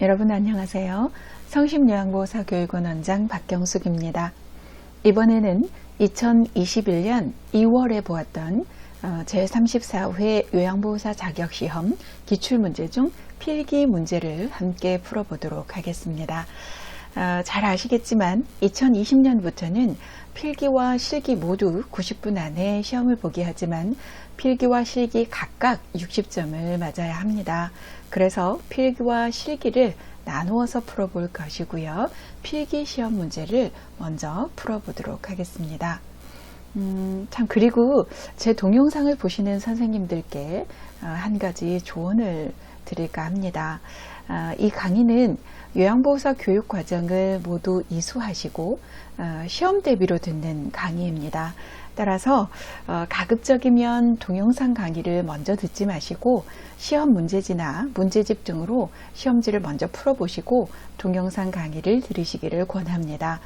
여러분 안녕하세요. 성심요양보호사 교육원 원장 박경숙입니다. 이번에는 2021년 2월에 보았던 제34회 요양보호사 자격시험 기출문제 중 필기 문제를 함께 풀어보도록 하겠습니다. 잘 아시겠지만 2020년부터는 필기와 실기 모두 90분 안에 시험을 보게 하지만 필기와 실기 각각 60점을 맞아야 합니다. 그래서 필기와 실기를 나누어서 풀어볼 것이고요. 필기 시험 문제를 먼저 풀어보도록 하겠습니다. 그리고 제 동영상을 보시는 선생님들께 한 가지 조언을 드릴까 합니다. 이 강의는 요양보호사 교육 과정을 모두 이수하시고 시험 대비로 듣는 강의입니다. 따라서 가급적이면 동영상 강의를 먼저 듣지 마시고 시험 문제지나 문제집 등으로 시험지를 먼저 풀어보시고 동영상 강의를 들으시기를 권합니다.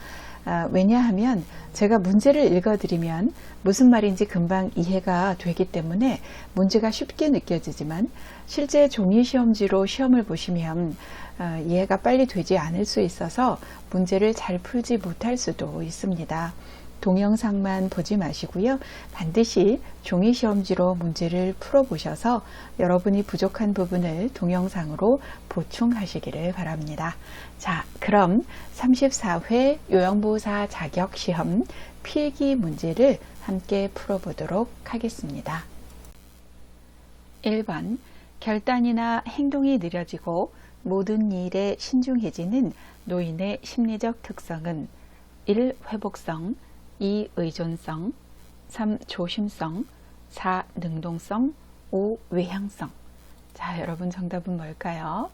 왜냐하면 제가 문제를 읽어드리면 무슨 말인지 금방 이해가 되기 때문에 문제가 쉽게 느껴지지만 실제 종이 시험지로 시험을 보시면 이해가 빨리 되지 않을 수 있어서 문제를 잘 풀지 못할 수도 있습니다. 동영상만 보지 마시고요. 반드시 종이 시험지로 문제를 풀어보셔서 여러분이 부족한 부분을 동영상으로 보충하시기를 바랍니다. 자, 그럼 34회 요양보호사 자격시험 필기 문제를 함께 풀어보도록 하겠습니다. 1번, 결단이나 행동이 느려지고 모든 일에 신중해지는 노인의 심리적 특성은 1. 회복성, 2. 의존성, 3. 조심성, 4. 능동성, 5. 외향성. 자, 여러분 정답은 뭘까요?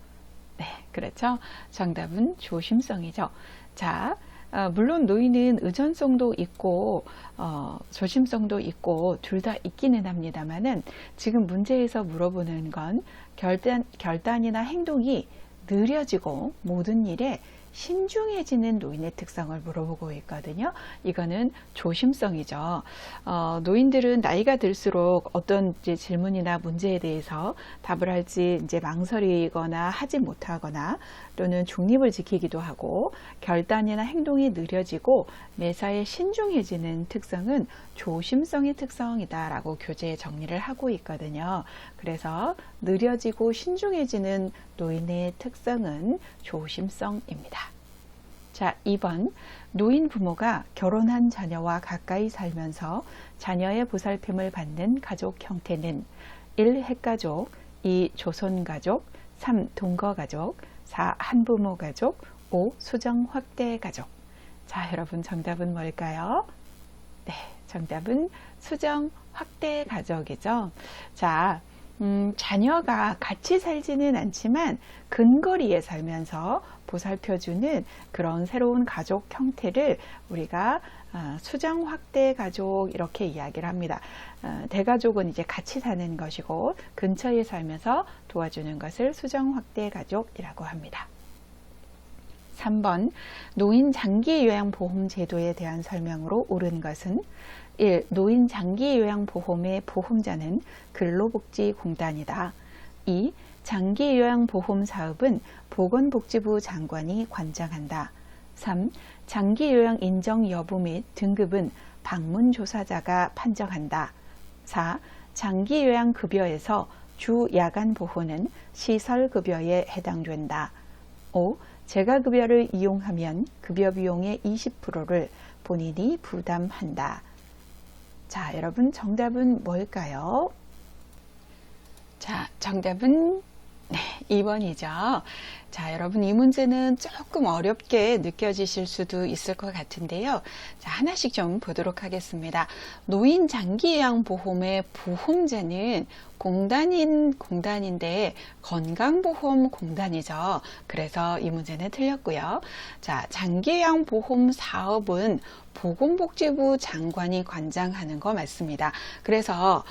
네, 그렇죠. 정답은 조심성이죠. 자, 물론 노인은 의존성도 있고 조심성도 있고 둘 다 있기는 합니다만은 지금 문제에서 물어보는 건 결단이나 행동이 느려지고 모든 일에 신중해지는 노인의 특성을 물어보고 있거든요. 이거는 조심성이죠. 노인들은 나이가 들수록 어떤 질문이나 문제에 대해서 답을 할지 망설이거나 하지 못하거나 또는 중립을 지키기도 하고 결단이나 행동이 느려지고 매사에 신중해지는 특성은 조심성의 특성이다라고 교재에 정리를 하고 있거든요. 그래서 느려지고 신중해지는 노인의 특성은 조심성입니다. 자, 2번, 노인 부모가 결혼한 자녀와 가까이 살면서 자녀의 보살핌을 받는 가족 형태는 1. 핵가족, 2. 조손가족, 3. 동거가족, 4. 한부모 가족, 5. 수정 확대 가족. 자, 여러분 정답은 뭘까요? 네, 정답은 수정 확대 가족이죠. 자, 자녀가 같이 살지는 않지만 근거리에 살면서 보살펴주는 그런 새로운 가족 형태를 우리가 수정 확대 가족 이렇게 이야기를 합니다. 대가족은 이제 같이 사는 것이고 근처에 살면서 도와주는 것을 수정 확대 가족이라고 합니다. 3번, 노인 장기 요양보험 제도에 대한 설명으로 옳은 것은 1. 노인 장기 요양보험의 보험자는 근로복지공단이다. 2. 장기 요양보험 사업은 보건복지부 장관이 관장한다. 3. 장기 요양 인정 여부 및 등급은 방문조사자가 판정한다. 4. 장기 요양 급여에서 주 야간 보호는 시설급여에 해당된다. 5. 재가급여를 이용하면 급여 비용의 20%를 본인이 부담한다. 자, 여러분 정답은 뭘까요? 자, 정답은 2번이죠. 자, 여러분 이 문제는 조금 어렵게 느껴지실 수도 있을 것 같은데요. 자, 하나씩 좀 보도록 하겠습니다. 노인 장기요양보험의 보험자는 공단인데 건강보험공단이죠. 그래서 이 문제는 틀렸고요. 자, 장기요양보험 사업은 보건복지부 장관이 관장하는 거 맞습니다. 그래서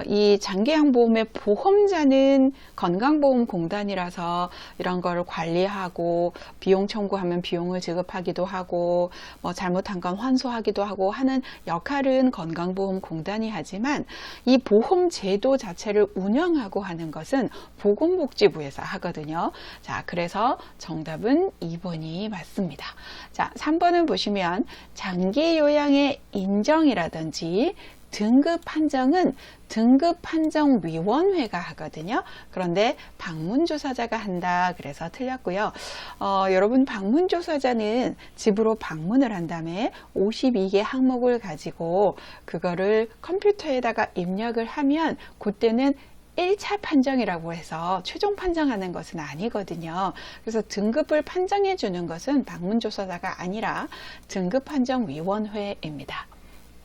이 장기요양보험의 보험자는 건강보험공단이라서 이런 걸 관리하고 비용 청구하면 비용을 지급하기도 하고 뭐 잘못한 건 환수하기도 하고 하는 역할은 건강보험공단이 하지만 이 보험 제도 자체를 운영하고 하는 것은 보건복지부에서 하거든요. 자, 그래서 정답은 2번이 맞습니다. 자, 3번은 보시면 장기 요양의 인정이라든지 등급 판정은 등급판정위원회가 하거든요. 그런데 방문조사자가 한다. 그래서 틀렸고요. 여러분 방문조사자는 집으로 방문을 한 다음에 52개 항목을 가지고 그거를 컴퓨터에다가 입력을 하면 그때는 1차 판정이라고 해서 최종 판정하는 것은 아니거든요. 그래서 등급을 판정해 주는 것은 방문조사자가 아니라 등급판정위원회입니다.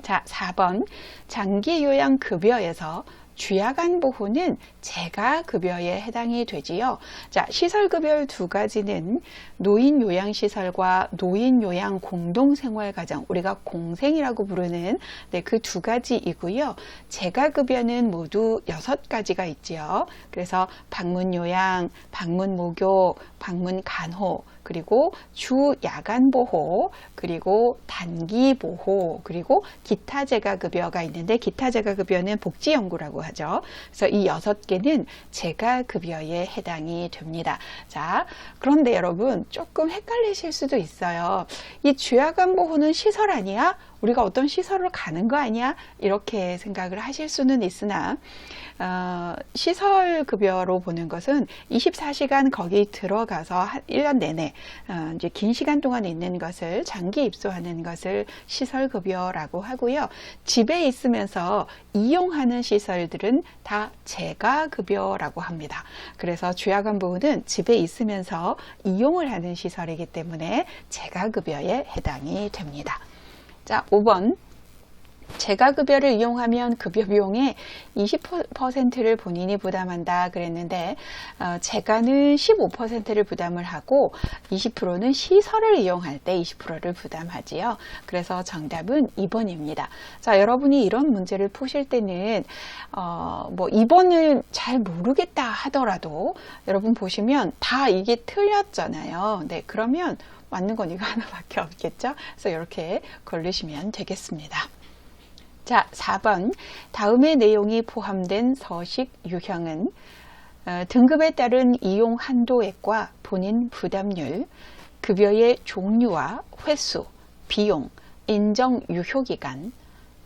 자, 4번 장기요양급여에서 주야간보호는 재가급여에 해당이 되지요. 자, 시설급여 두 가지는 노인요양시설과 노인요양공동생활가정, 우리가 공생이라고 부르는 그 두 가지이고요. 재가급여는 모두 6가지가 있지요. 그래서 방문요양, 방문목욕, 방문간호, 그리고 주야간보호, 그리고 단기보호, 그리고 기타 재가급여가 있는데 기타 재가급여는 복지연구라고 하죠. 그래서 이 6개는 재가급여에 해당이 됩니다. 자, 그런데 여러분 조금 헷갈리실 수도 있어요. 이 주야간보호는 시설 아니야? 우리가 어떤 시설을 가는 거 아니야? 이렇게 생각을 하실 수는 있으나 시설급여로 보는 것은 24시간 거기 들어가서 1년 내내 이제 긴 시간 동안 있는 것을 장기 입소하는 것을 시설급여라고 하고요. 집에 있으면서 이용하는 시설들은 다 재가급여라고 합니다. 그래서 주야간보호는 집에 있으면서 이용을 하는 시설이기 때문에 재가급여에 해당이 됩니다. 자, 5번. 재가급여를 이용하면 급여 비용의 20%를 본인이 부담한다 그랬는데 재가는 15%를 부담을 하고 20%는 시설을 이용할 때 20%를 부담하지요. 그래서 정답은 2번입니다. 자, 여러분이 이런 문제를 푸실 때는 뭐 2번을 잘 모르겠다 하더라도 여러분 보시면 다 이게 틀렸잖아요. 네, 그러면 맞는 건 이거 하나밖에 없겠죠. 그래서 이렇게 걸리시면 되겠습니다. 자, 4번. 다음의 내용이 포함된 서식 유형은 등급에 따른 이용 한도액과 본인 부담률, 급여의 종류와 횟수, 비용, 인정 유효기간,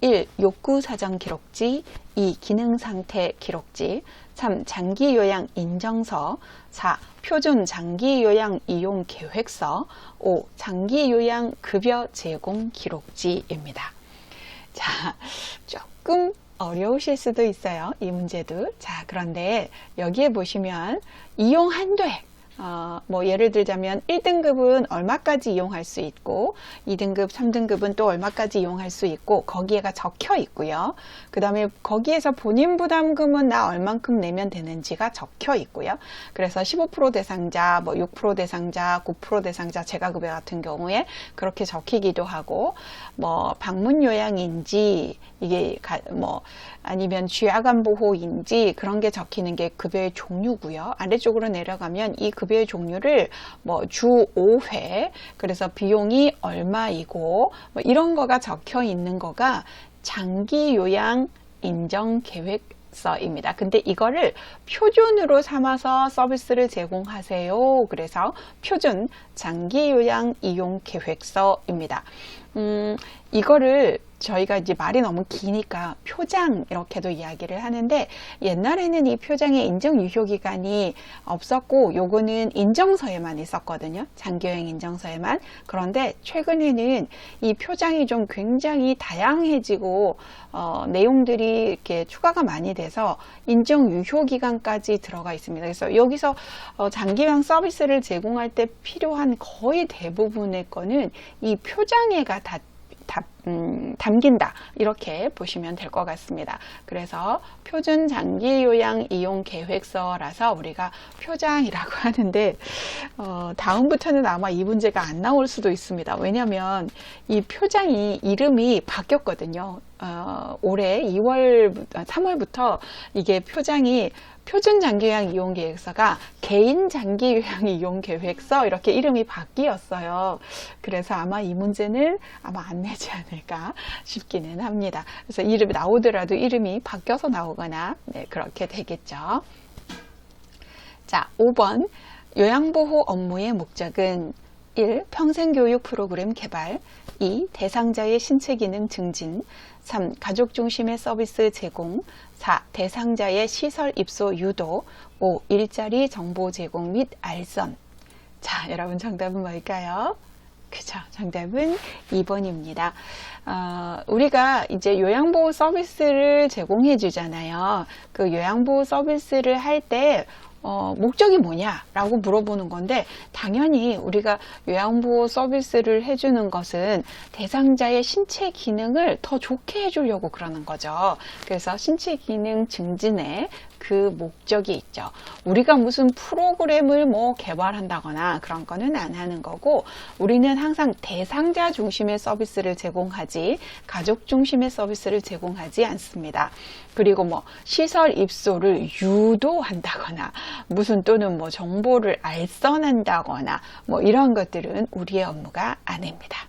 1. 욕구사정 기록지, 2. 기능상태 기록지, 3. 장기요양 인정서, 4. 표준 장기요양 이용 계획서, 5. 장기요양 급여 제공 기록지입니다. 자, 조금 어려우실 수도 있어요. 이 문제도. 자, 그런데 여기에 보시면 이용 한도액. 뭐 예를 들자면 1등급은 얼마까지 이용할 수 있고 2등급, 3등급은 또 얼마까지 이용할 수 있고 거기에가 적혀 있고요. 그 다음에 거기에서 본인 부담금은 나 얼만큼 내면 되는지가 적혀 있고요. 그래서 15% 대상자, 뭐 6% 대상자, 9% 대상자 재가급여 같은 경우에 그렇게 적히기도 하고 뭐 방문요양인지 이게 뭐 아니면 주야간보호인지 그런 게 적히는 게 급여의 종류고요. 아래쪽으로 내려가면 이 급여의 종류를 뭐 주 5회 그래서 비용이 얼마이고 뭐 이런 거가 적혀 있는 거가 장기요양 인정계획서입니다. 근데 이거를 표준으로 삼아서 서비스를 제공하세요. 그래서 표준 장기요양 이용계획서입니다. 이거를 저희가 이제 말이 너무 기니까 표장 이렇게도 이야기를 하는데 옛날에는 이 표장의 인정 유효기간이 없었고 요거는 인정서에만 있었거든요. 장기여행 인정서에만. 그런데 최근에는 이 표장이 좀 굉장히 다양해지고 내용들이 이렇게 추가가 많이 돼서 인정 유효기간까지 들어가 있습니다. 그래서 여기서 장기여행 서비스를 제공할 때 필요한 거의 대부분의 거는 이 표장에가 다 담긴다 이렇게 보시면 될 것 같습니다. 그래서 표준 장기요양 이용 계획서라서 우리가 표장이라고 하는데 다음부터는 아마 이 문제가 안 나올 수도 있습니다. 왜냐하면 이 표장이 이름이 바뀌었거든요. 올해 3월부터 이게 표장이 표준 장기 요양 이용 계획서가 개인 장기 요양 이용 계획서 이렇게 이름이 바뀌었어요. 그래서 아마 이 문제는 아마 안 내지 않을까 싶기는 합니다. 그래서 이름이 나오더라도 이름이 바뀌어서 나오거나 네, 그렇게 되겠죠. 자, 5번 요양보호 업무의 목적은 1. 평생교육 프로그램 개발 2. 대상자의 신체기능 증진 3. 가족 중심의 서비스 제공 4. 대상자의 시설 입소 유도 5. 일자리 정보 제공 및 알선. 자, 여러분 정답은 뭘까요? 그죠. 정답은 2번입니다. 우리가 이제 요양보호 서비스를 제공해 주잖아요. 그 요양보호 서비스를 할 때 목적이 뭐냐라고 물어보는 건데, 당연히 우리가 요양보호 서비스를 해주는 것은 대상자의 신체 기능을 더 좋게 해주려고 그러는 거죠. 그래서 신체 기능 증진에 그 목적이 있죠. 우리가 무슨 프로그램을 뭐 개발한다거나 그런 거는 안 하는 거고, 우리는 항상 대상자 중심의 서비스를 제공하지 가족 중심의 서비스를 제공하지 않습니다. 그리고 뭐 시설 입소를 유도한다거나 무슨 또는 뭐 정보를 알선한다거나 뭐 이런 것들은 우리의 업무가 아닙니다.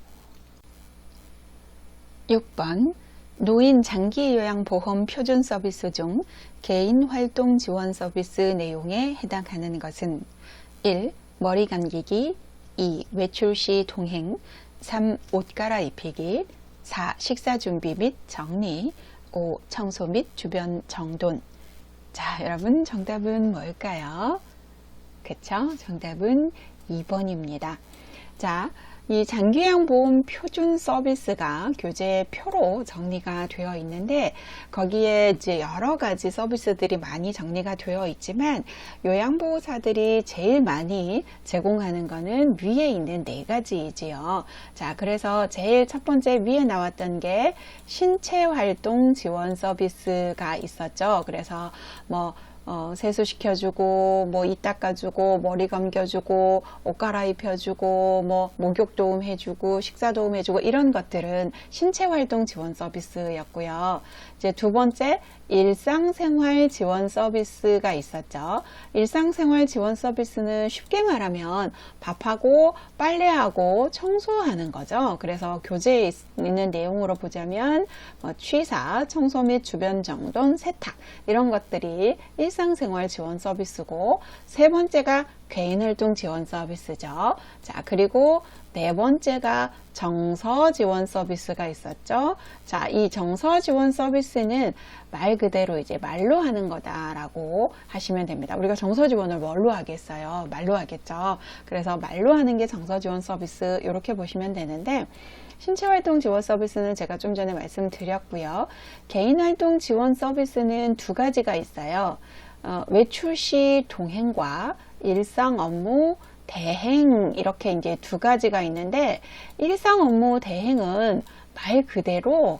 6번 노인 장기요양보험 표준 서비스 중 개인활동 지원 서비스 내용에 해당하는 것은 1. 머리 감기기 2. 외출 시 동행 3. 옷 갈아입히기 4. 식사 준비 및 정리 5. 청소 및 주변 정돈. 자, 여러분 정답은 뭘까요? 그쵸? 정답은 2번입니다. 자, 이 장기요양보험 표준 서비스가 교재표로 정리가 되어 있는데, 거기에 이제 여러 가지 서비스들이 많이 정리가 되어 있지만, 요양보호사들이 제일 많이 제공하는 거는 위에 있는 4가지이지요. 자, 그래서 제일 첫 번째 위에 나왔던 게 신체활동 지원 서비스가 있었죠. 그래서 뭐 세수시켜주고, 뭐, 이 닦아주고, 머리 감겨주고, 옷 갈아입혀주고, 뭐, 목욕 도움 해주고, 식사 도움 해주고, 이런 것들은 신체활동 지원 서비스였고요. 이제 두 번째, 일상생활 지원 서비스가 있었죠. 일상생활 지원 서비스는 쉽게 말하면 밥하고 빨래하고 청소하는 거죠. 그래서 교재에 있는 내용으로 보자면 취사, 청소 및 주변 정돈, 세탁 이런 것들이 일상생활 지원 서비스고, 세 번째가 개인활동 지원 서비스죠. 자, 그리고 네 번째가 정서 지원 서비스가 있었죠. 자, 이 정서 지원 서비스는 말 그대로 이제 말로 하는 거다라고 하시면 됩니다. 우리가 정서 지원을 뭘로 하겠어요? 말로 하겠죠. 그래서 말로 하는 게 정서 지원 서비스, 이렇게 보시면 되는데, 신체활동 지원 서비스는 제가 좀 전에 말씀드렸고요. 개인활동 지원 서비스는 2가지가 있어요. 외출 시 동행과 일상 업무 대행, 이렇게 이제 2가지가 있는데, 일상 업무 대행은 말 그대로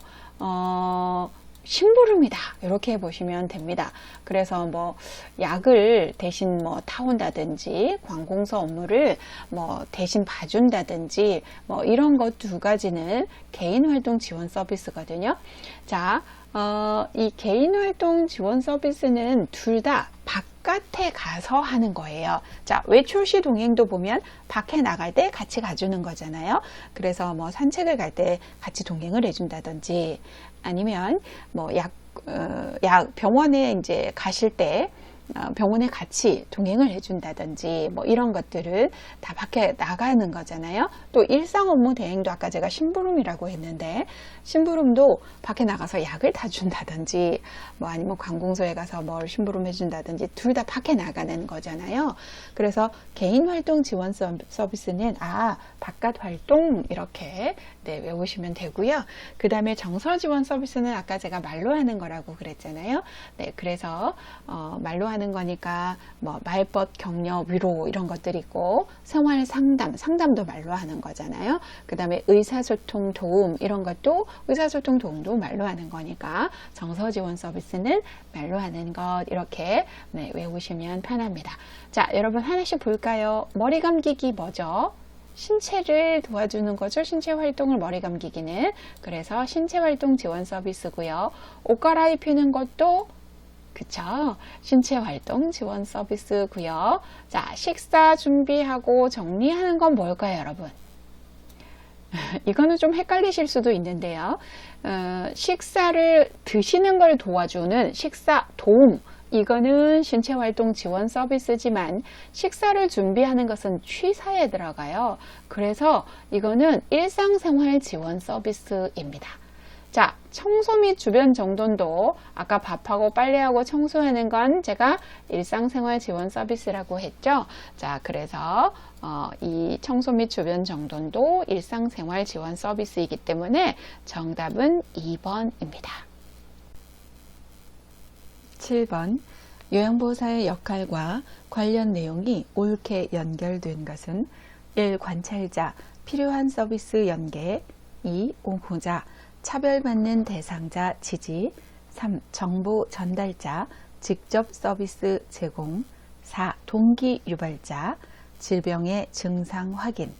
심부름이다, 이렇게 보시면 됩니다. 그래서 뭐 약을 대신 뭐 타온다든지, 관공서 업무를 뭐 대신 봐준다든지, 뭐 이런 것 2가지는 개인활동 지원 서비스거든요. 자, 이 개인활동 지원 서비스는 둘 다 바깥에 가서 하는 거예요. 자, 외출 시 동행도 보면 밖에 나갈 때 같이 가주는 거잖아요. 그래서 뭐 산책을 갈 때 같이 동행을 해준다든지, 아니면 뭐 병원에 이제 가실 때 병원에 같이 동행을 해준다든지, 뭐 이런 것들은 다 밖에 나가는 거잖아요. 또 일상 업무 대행도 아까 제가 심부름이라고 했는데, 심부름도 밖에 나가서 약을 타준다든지, 뭐 아니면 관공서에 가서 뭘 심부름 해준다든지, 둘 다 밖에 나가는 거잖아요. 그래서 개인활동 지원 서비스는 바깥 활동, 이렇게 네, 외우시면 되고요. 그 다음에 정서 지원 서비스는 아까 제가 말로 하는 거라고 그랬잖아요. 네, 그래서 말로 하는 거니까 뭐 말벗, 격려, 위로 이런 것들이 있고, 생활 상담도 말로 하는 거잖아요. 그 다음에 의사소통 도움, 이런 것도 의사소통 도움도 말로 하는 거니까 정서 지원 서비스는 말로 하는 것, 이렇게 네, 외우시면 편합니다. 자, 여러분 하나씩 볼까요? 머리 감기기 뭐죠? 신체를 도와주는 거죠. 신체 활동을 머리 감기기는. 그래서 신체 활동 지원 서비스고요. 옷 갈아입히는 것도 그쵸? 신체 활동 지원 서비스고요. 자, 식사 준비하고 정리하는 건 뭘까요, 여러분? 이거는 좀 헷갈리실 수도 있는데요. 식사를 드시는 걸 도와주는 식사 도움, 이거는 신체 활동 지원 서비스지만 식사를 준비하는 것은 취사에 들어가요. 그래서 이거는 일상생활 지원 서비스입니다. 자, 청소 및 주변 정돈도 아까 밥하고 빨래하고 청소하는 건 제가 일상생활 지원 서비스라고 했죠. 자, 그래서 이 청소 및 주변 정돈도 일상생활 지원 서비스이기 때문에 정답은 2번입니다. 7번 요양보호사의 역할과 관련 내용이 옳게 연결된 것은 1. 관찰자, 필요한 서비스 연계, 2. 옹호자, 차별받는 대상자 지지, 3. 정보 전달자, 직접 서비스 제공, 4. 동기 유발자, 질병의 증상 확인,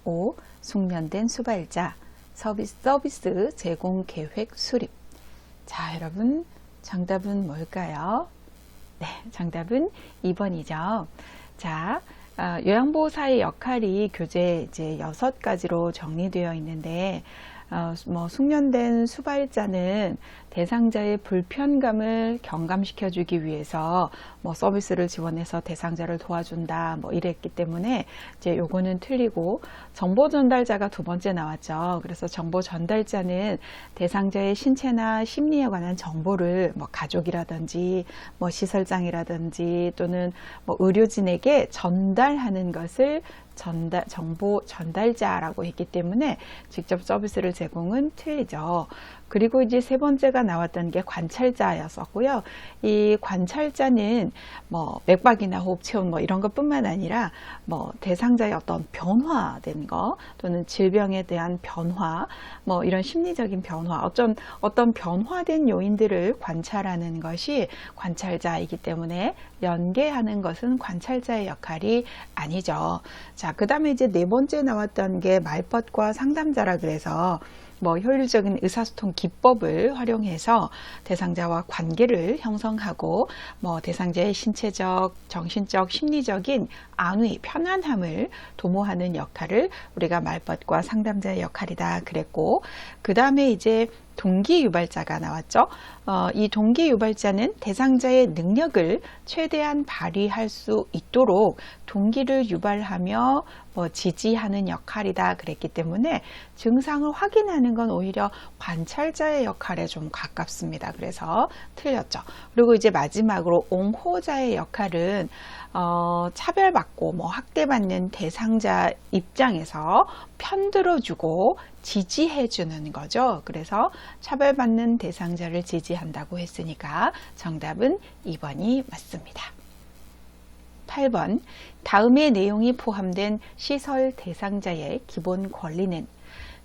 5. 숙련된 수발자, 서비스 제공 계획 수립. 자, 여러분 정답은 뭘까요? 네, 정답은 2번이죠. 자, 요양보호사의 역할이 교재 이제 6가지로 정리되어 있는데, 숙련된 수발자는 대상자의 불편감을 경감시켜주기 위해서 서비스를 지원해서 대상자를 도와준다 이랬기 때문에 이제 요거는 틀리고, 정보 전달자가 2번째 나왔죠. 그래서 정보 전달자는 대상자의 신체나 심리에 관한 정보를 가족이라든지 시설장이라든지 또는 의료진에게 전달하는 것을 정보 전달자라고 했기 때문에 직접 서비스를 제공은 틀리죠. 그리고 이제 3번째가 나왔던 게 관찰자였었고요. 이 관찰자는 맥박이나 호흡 체온 이런 것뿐만 아니라 대상자의 어떤 변화된 거 또는 질병에 대한 변화, 이런 심리적인 변화, 어떤 변화된 요인들을 관찰하는 것이 관찰자이기 때문에 연계하는 것은 관찰자의 역할이 아니죠. 자, 그 다음에 이제 4번째 나왔던 게 말벗과 상담자라 그래서 효율적인 의사소통 기법을 활용해서 대상자와 관계를 형성하고 대상자의 신체적, 정신적, 심리적인 안위, 편안함을 도모하는 역할을 우리가 말벗과 상담자의 역할이다 그랬고, 그 다음에 이제 동기 유발자가 나왔죠. 이 동기 유발자는 대상자의 능력을 최대한 발휘할 수 있도록 동기를 유발하며 지지하는 역할이다 그랬기 때문에 증상을 확인하는 건 오히려 관찰자의 역할에 좀 가깝습니다. 그래서 틀렸죠. 그리고 이제 마지막으로 옹호자의 역할은 차별받고 학대받는 대상자 입장에서 편들어주고 지지해주는 거죠. 그래서 차별받는 대상자를 지지한다고 했으니까 정답은 2번이 맞습니다. 8번, 다음의 내용이 포함된 시설 대상자의 기본 권리는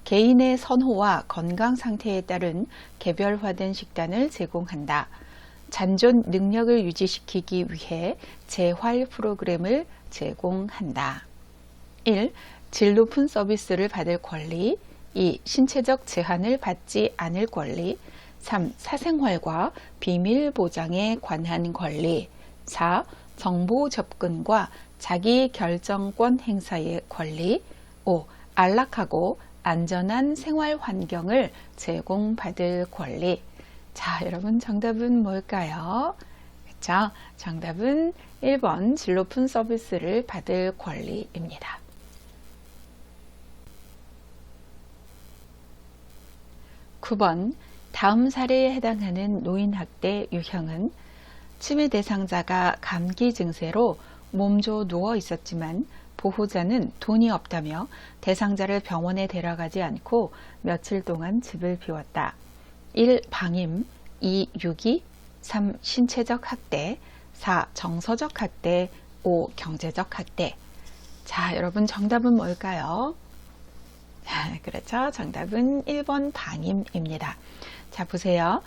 개인의 선호와 건강 상태에 따른 개별화된 식단을 제공한다. 잔존 능력을 유지시키기 위해 재활 프로그램을 제공한다. 1. 질 높은 서비스를 받을 권리, 2. 신체적 제한을 받지 않을 권리, 3. 사생활과 비밀 보장에 관한 권리, 4. 정보 접근과 자기 결정권 행사의 권리, 5. 안락하고 안전한 생활 환경을 제공받을 권리. 자, 여러분 정답은 뭘까요? 그렇죠? 정답은 1번 질 높은 서비스를 받을 권리입니다. 9번, 다음 사례에 해당하는 노인학대 유형은 치매 대상자가 감기 증세로 몸져 누워 있었지만 보호자는 돈이 없다며 대상자를 병원에 데려가지 않고 며칠 동안 집을 비웠다. 1. 방임, 2. 유기, 3. 신체적 학대, 4. 정서적 학대, 5. 경제적 학대. 자, 여러분 정답은 뭘까요? 그렇죠. 정답은 1번 방임입니다. 자, 보세요.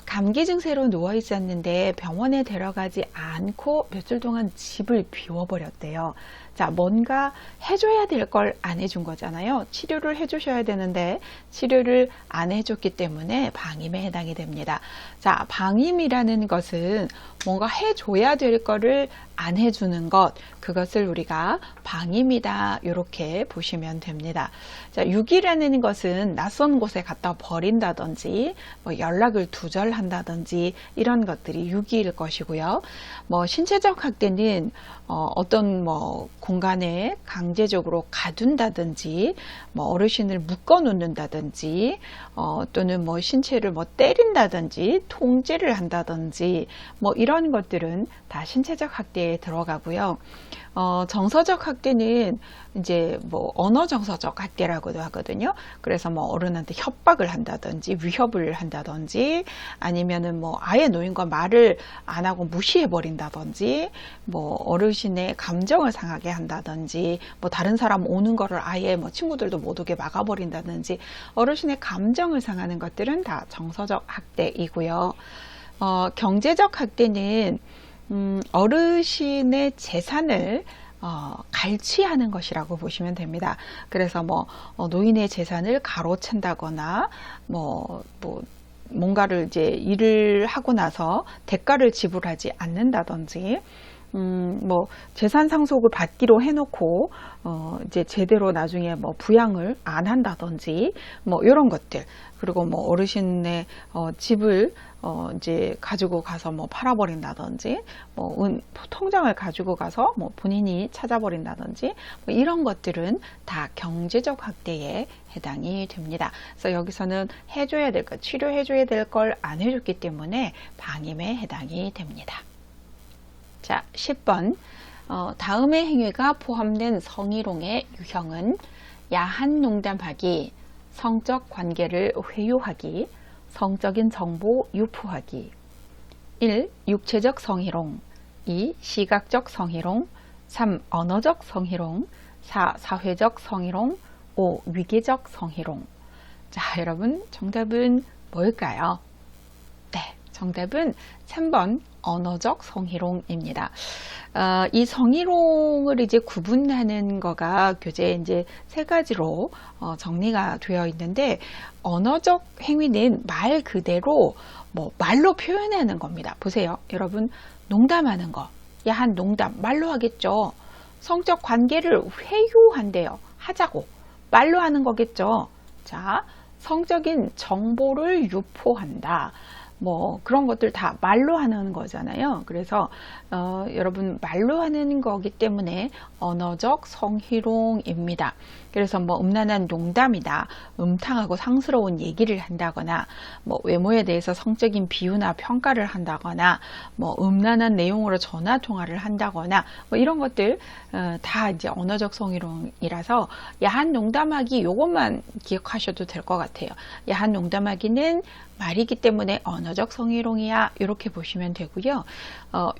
감기 증세로 누워 있었는데 병원에 데려가지 않고 며칠 동안 집을 비워버렸대요. 자, 뭔가 해줘야 될 걸 안 해준 거잖아요. 치료를 해주셔야 되는데 치료를 안 해줬기 때문에 방임에 해당이 됩니다. 자, 방임이라는 것은 뭔가 해줘야 될 거를 안 해주는 것, 그것을 우리가 방임이다, 이렇게 보시면 됩니다. 자, 유기라는 것은 낯선 곳에 갖다 버린다든지 뭐 연락을 두절한다든지 이런 것들이 유기일 것이고요. 뭐 신체적 학대는 어떤 뭐 공간에 강제적으로 가둔다든지 뭐 어르신을 묶어 놓는다든지 또는 뭐 신체를 뭐 때린다든지 통제를 한다든지 뭐 이런 것들은 다 신체적 학대에 들어가고요. 정서적 학대는 이제 뭐 언어 정서적 학대라고도 하거든요. 그래서 뭐 어른한테 협박을 한다든지 위협을 한다든지 아니면은 뭐 아예 노인과 말을 안 하고 무시해 버린다든지 뭐 어르신의 감정을 상하게 한다든지 뭐 다른 사람 오는 거를 아예 뭐 친구들도 못 오게 막아 버린다든지 어르신의 감정을 상하는 것들은 다 정서적 학대이고요. 경제적 학대는 어르신의 재산을 갈취하는 것이라고 보시면 됩니다. 그래서 뭐 노인의 재산을 가로챈다거나 뭔가를 이제 일을 하고 나서 대가를 지불하지 않는다든지 뭐 재산 상속을 받기로 해놓고 이제 제대로 나중에 뭐 부양을 안 한다든지 뭐 이런 것들, 그리고 뭐 어르신의 집을 이제 가지고 가서 뭐 팔아버린다든지 뭐 통장을 가지고 가서 뭐 본인이 찾아버린다든지 뭐 이런 것들은 다 경제적 학대에 해당이 됩니다. 그래서 여기서는 해줘야 될 것, 치료해줘야 될 걸 안 해줬기 때문에 방임에 해당이 됩니다. 자, 10번. 다음의 행위가 포함된 성희롱의 유형은 야한 농담하기, 성적 관계를 회유하기, 성적인 정보 유포하기. 1. 육체적 성희롱, 2. 시각적 성희롱, 3. 언어적 성희롱, 4. 사회적 성희롱, 5. 위계적 성희롱. 자, 여러분 정답은 뭘까요? 네, 정답은 3번 언어적 성희롱입니다. 이 성희롱을 이제 구분하는 거가 교재에 이제 3가지로 정리가 되어 있는데, 언어적 행위는 말 그대로 뭐 말로 표현하는 겁니다. 보세요, 여러분, 농담하는 거, 야한 농담 말로 하겠죠. 성적 관계를 회유한대요. 하자고 말로 하는 거겠죠. 자, 성적인 정보를 유포한다. 뭐 그런 것들 다 말로 하는 거잖아요. 그래서 여러분 말로 하는 거기 때문에 언어적 성희롱입니다. 그래서 뭐 음란한 농담이다, 음탕하고 상스러운 얘기를 한다거나 뭐 외모에 대해서 성적인 비유나 평가를 한다거나 뭐 음란한 내용으로 전화 통화를 한다거나 뭐 이런 것들 다 이제 언어적 성희롱이라서 야한 농담하기, 요것만 기억하셔도 될 것 같아요. 야한 농담하기는 말이기 때문에 언어적 성희롱이야, 이렇게 보시면 되고요.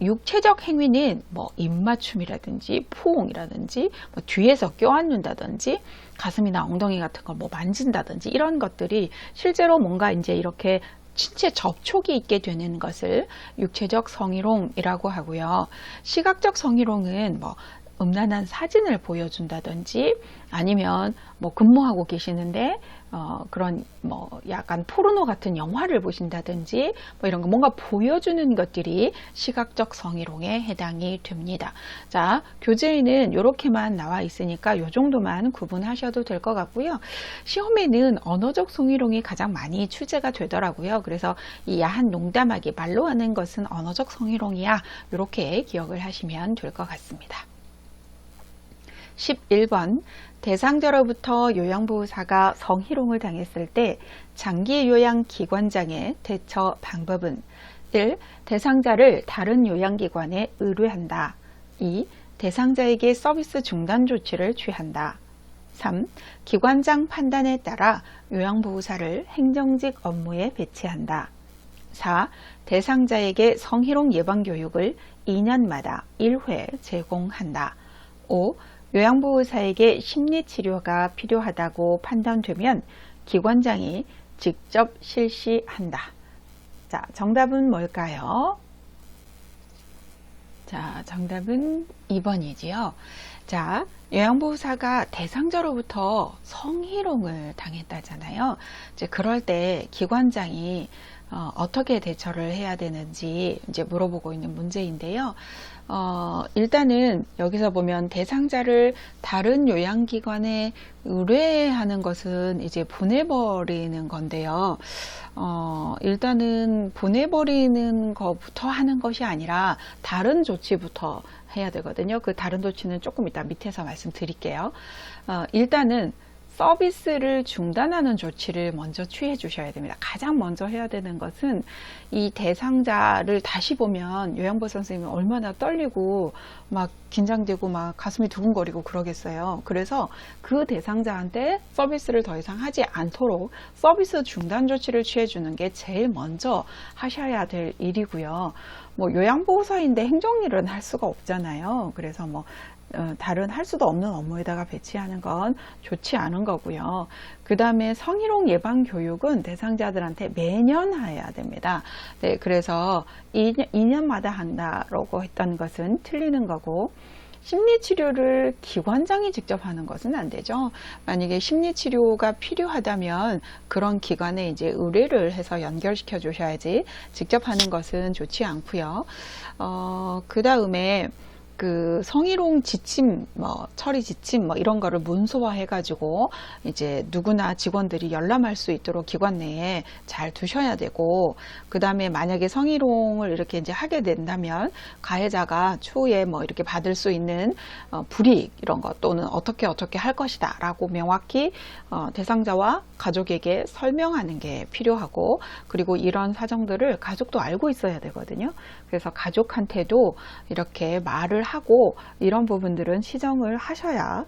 육체적 행위는 뭐 입맞춤이라든지 포옹이라든지 뭐 뒤에서 껴안는다든지 가슴이나 엉덩이 같은 걸 뭐 만진다든지 이런 것들이 실제로 뭔가 이제 이렇게 신체 접촉이 있게 되는 것을 육체적 성희롱이라고 하고요. 시각적 성희롱은 뭐 음란한 사진을 보여준다든지 아니면 뭐 근무하고 계시는데 그런 뭐 약간 포르노 같은 영화를 보신다든지 뭐 이런 거 뭔가 보여주는 것들이 시각적 성희롱에 해당이 됩니다. 자, 교재에는 이렇게만 나와 있으니까 이 정도만 구분하셔도 될 것 같고요. 시험에는 언어적 성희롱이 가장 많이 출제가 되더라고요. 그래서 이 야한 농담하기, 말로 하는 것은 언어적 성희롱이야, 이렇게 기억을 하시면 될 것 같습니다. 11번. 대상자로부터 요양보호사가 성희롱을 당했을 때 장기요양기관장의 대처 방법은 1. 대상자를 다른 요양기관에 의뢰한다. 2. 대상자에게 서비스 중단 조치를 취한다. 3. 기관장 판단에 따라 요양보호사를 행정직 업무에 배치한다. 4. 대상자에게 성희롱 예방교육을 2년마다 1회 제공한다. 5. 요양보호사에게 심리치료가 필요하다고 판단되면 기관장이 직접 실시한다. 자, 정답은 뭘까요? 자, 정답은 2번이지요. 자, 요양보호사가 대상자로부터 성희롱을 당했다잖아요. 이제 그럴 때 기관장이 어떻게 대처를 해야 되는지 이제 물어보고 있는 문제인데요. 일단은 여기서 보면 대상자를 다른 요양기관에 의뢰하는 것은 이제 보내버리는 건데요. 일단은 보내버리는 것부터 하는 것이 아니라 다른 조치부터 해야 되거든요. 그 다른 조치는 조금 이따 밑에서 말씀드릴게요. 일단은 서비스를 중단하는 조치를 먼저 취해 주셔야 됩니다. 가장 먼저 해야 되는 것은 이 대상자를 다시 보면 요양보호사 선생님이 얼마나 떨리고 막 긴장되고 막 가슴이 두근거리고 그러겠어요. 그래서 그 대상자한테 서비스를 더 이상 하지 않도록 서비스 중단 조치를 취해 주는 게 제일 먼저 하셔야 될 일이고요. 뭐 요양보호사인데 행정일은 할 수가 없잖아요. 그래서 뭐 다른 할 수도 없는 업무에다가 배치하는 건 좋지 않은 거고요. 그 다음에 성희롱 예방 교육은 대상자들한테 매년 해야 됩니다. 네, 그래서 2년마다 한다라고 했던 것은 틀리는 거고, 심리치료를 기관장이 직접 하는 것은 안 되죠. 만약에 심리치료가 필요하다면 그런 기관에 이제 의뢰를 해서 연결시켜 주셔야지 직접 하는 것은 좋지 않고요. 그 다음에 그 성희롱 지침, 처리 지침, 이런 거를 문서화해 가지고 이제 누구나 직원들이 열람할 수 있도록 기관 내에 잘 두셔야 되고, 그 다음에 만약에 성희롱을 이렇게 이제 하게 된다면 가해자가 추후에 이렇게 받을 수 있는 불이익 이런 것 또는 어떻게 할 것이다 라고 명확히 대상자와 가족에게 설명하는 게 필요하고, 그리고 이런 사정들을 가족도 알고 있어야 되거든요. 그래서 가족한테도 이렇게 말을 하고 이런 부분들은 시정을 하셔야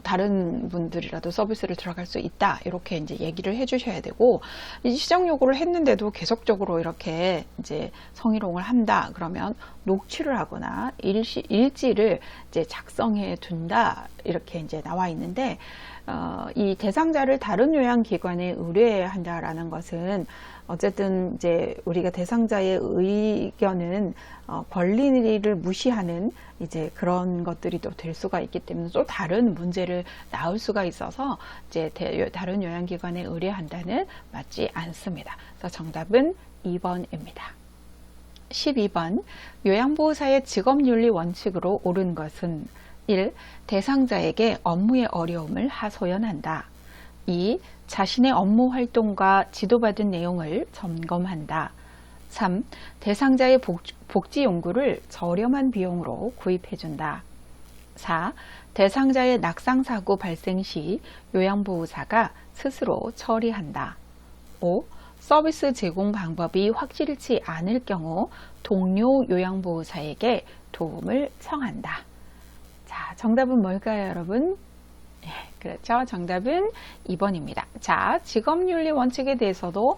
다른 분들이라도 서비스를 들어갈 수 있다, 이렇게 이제 얘기를 해 주셔야 되고, 이 시정 요구를 했는데도 계속적으로 이렇게 이제 성희롱을 한다 그러면 녹취를 하거나 일지를 이제 작성해 둔다, 이렇게 이제 나와 있는데, 이 대상자를 다른 요양기관에 의뢰한다라는 것은 어쨌든 이제 우리가 대상자의 의견은 권리를 무시하는 이제 그런 것들이 또 될 수가 있기 때문에 또 다른 문제를 낳을 수가 있어서 이제 다른 요양기관에 의뢰한다는 맞지 않습니다. 그래서 정답은 2번입니다. 12번 요양보호사의 직업윤리 원칙으로 옳은 것은 1. 대상자에게 업무의 어려움을 하소연한다. 2. 자신의 업무 활동과 지도받은 내용을 점검한다. 3. 대상자의 복지 용구를 저렴한 비용으로 구입해준다. 4. 대상자의 낙상사고 발생 시 요양보호사가 스스로 처리한다. 5. 서비스 제공 방법이 확실치 않을 경우 동료 요양보호사에게 도움을 청한다. 자, 정답은 뭘까요, 여러분? 네, 그렇죠. 정답은 2번입니다. 자, 직업윤리 원칙에 대해서도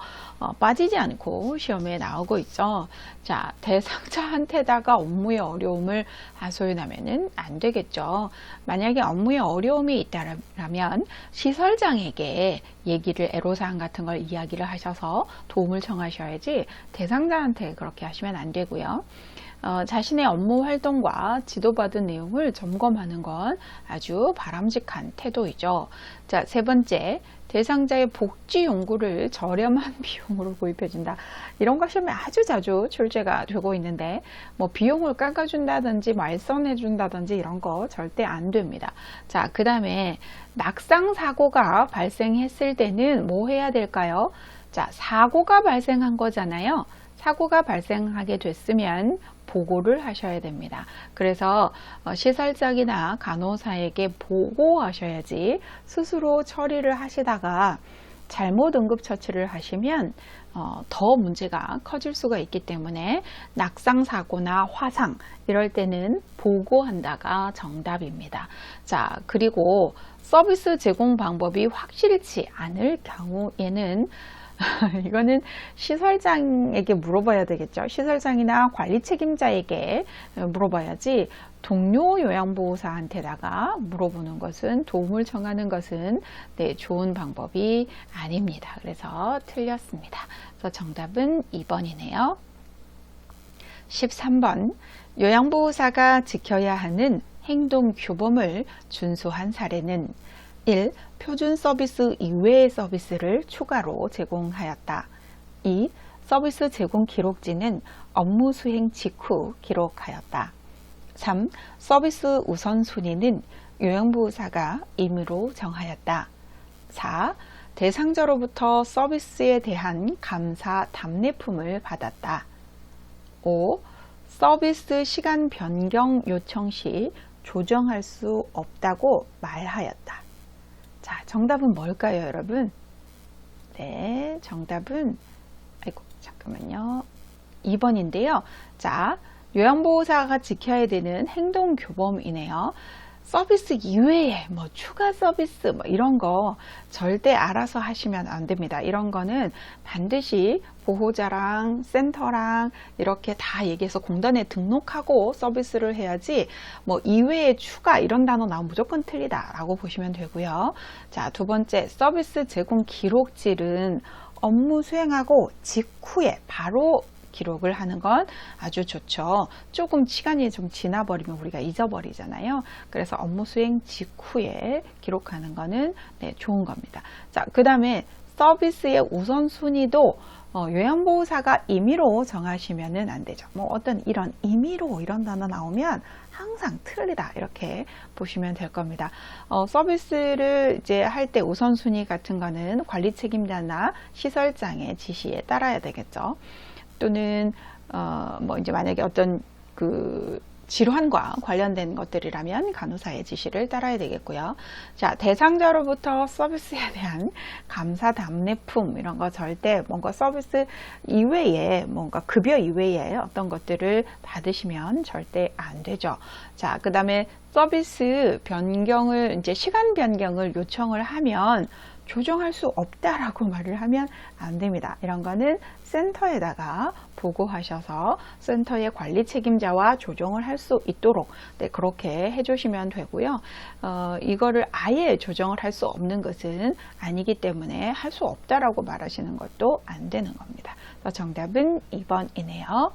빠지지 않고 시험에 나오고 있죠. 자, 대상자한테다가 업무의 어려움을 하소연하면은 안 되겠죠. 만약에 업무에 어려움이 있다면 시설장에게 얘기를, 애로사항 같은 걸 이야기를 하셔서 도움을 청하셔야지 대상자한테 그렇게 하시면 안 되고요. 자신의 업무 활동과 지도받은 내용을 점검하는 건 아주 바람직한 태도이죠. 자, 세 번째, 대상자의 복지 용구를 저렴한 비용으로 구입해준다. 이런 거 시험에 아주 자주 출제가 되고 있는데, 비용을 깎아준다든지 말선해준다든지 이런 거 절대 안 됩니다. 자, 그 다음에 낙상사고가 발생했을 때는 뭐 해야 될까요? 자, 사고가 발생한 거잖아요. 사고가 발생하게 됐으면 보고를 하셔야 됩니다. 그래서 시설장이나 간호사에게 보고하셔야지 스스로 처리를 하시다가 잘못 응급처치를 하시면 더 문제가 커질 수가 있기 때문에 낙상사고나 화상 이럴 때는 보고한다가 정답입니다. 자, 그리고 서비스 제공 방법이 확실치 않을 경우에는 이거는 시설장에게 물어봐야 되겠죠. 시설장이나 관리 책임자에게 물어봐야지 동료 요양보호사한테다가 물어보는 것은, 도움을 청하는 것은 좋은 방법이 아닙니다. 그래서 틀렸습니다. 그래서 정답은 2번이네요. 13번, 요양보호사가 지켜야 하는 행동 규범을 준수한 사례는 1. 표준 서비스 이외의 서비스를 추가로 제공하였다. 2. 서비스 제공 기록지는 업무 수행 직후 기록하였다. 3. 서비스 우선순위는 요양보호사가 임의로 정하였다. 4. 대상자로부터 서비스에 대한 감사 답례품을 받았다. 5. 서비스 시간 변경 요청 시 조정할 수 없다고 말하였다. 자, 정답은 뭘까요, 여러분? 네, 정답은 잠깐만요. 2번인데요. 자, 요양보호사가 지켜야 되는 행동규범이네요. 서비스 이외에 추가 서비스 이런 거 절대 알아서 하시면 안 됩니다. 이런 거는 반드시 보호자랑 센터랑 이렇게 다 얘기해서 공단에 등록하고 서비스를 해야지 이외에 추가 이런 단어 나오면 무조건 틀리다 라고 보시면 되고요. 자, 두 번째, 서비스 제공 기록질은 업무 수행하고 직후에 바로 기록을 하는 건 아주 좋죠. 조금 시간이 좀 지나버리면 우리가 잊어버리잖아요. 그래서 업무 수행 직후에 기록하는 거는 좋은 겁니다. 자, 그 다음에 서비스의 우선순위도 요양보호사가 임의로 정하시면은 안 되죠. 어떤 이런 임의로 이런 단어 나오면 항상 틀리다 이렇게 보시면 될 겁니다. 서비스를 이제 할 때 우선순위 같은 거는 관리 책임자나 시설장의 지시에 따라야 되겠죠. 또는 이제 만약에 어떤 질환과 관련된 것들이라면 간호사의 지시를 따라야 되겠고요. 자, 대상자로부터 서비스에 대한 감사 답례품 이런 거 절대 뭔가 서비스 이외에 뭔가 급여 이외에 어떤 것들을 받으시면 절대 안 되죠. 자, 그 다음에 서비스 변경을 이제 시간 변경을 요청을 하면 조정할 수 없다라고 말을 하면 안 됩니다. 이런 거는 센터에다가 보고하셔서 센터의 관리 책임자와 조정을 할 수 있도록 그렇게 해주시면 되고요. 이거를 아예 조정을 할 수 없는 것은 아니기 때문에 할 수 없다라고 말하시는 것도 안 되는 겁니다. 그래서 정답은 2번이네요.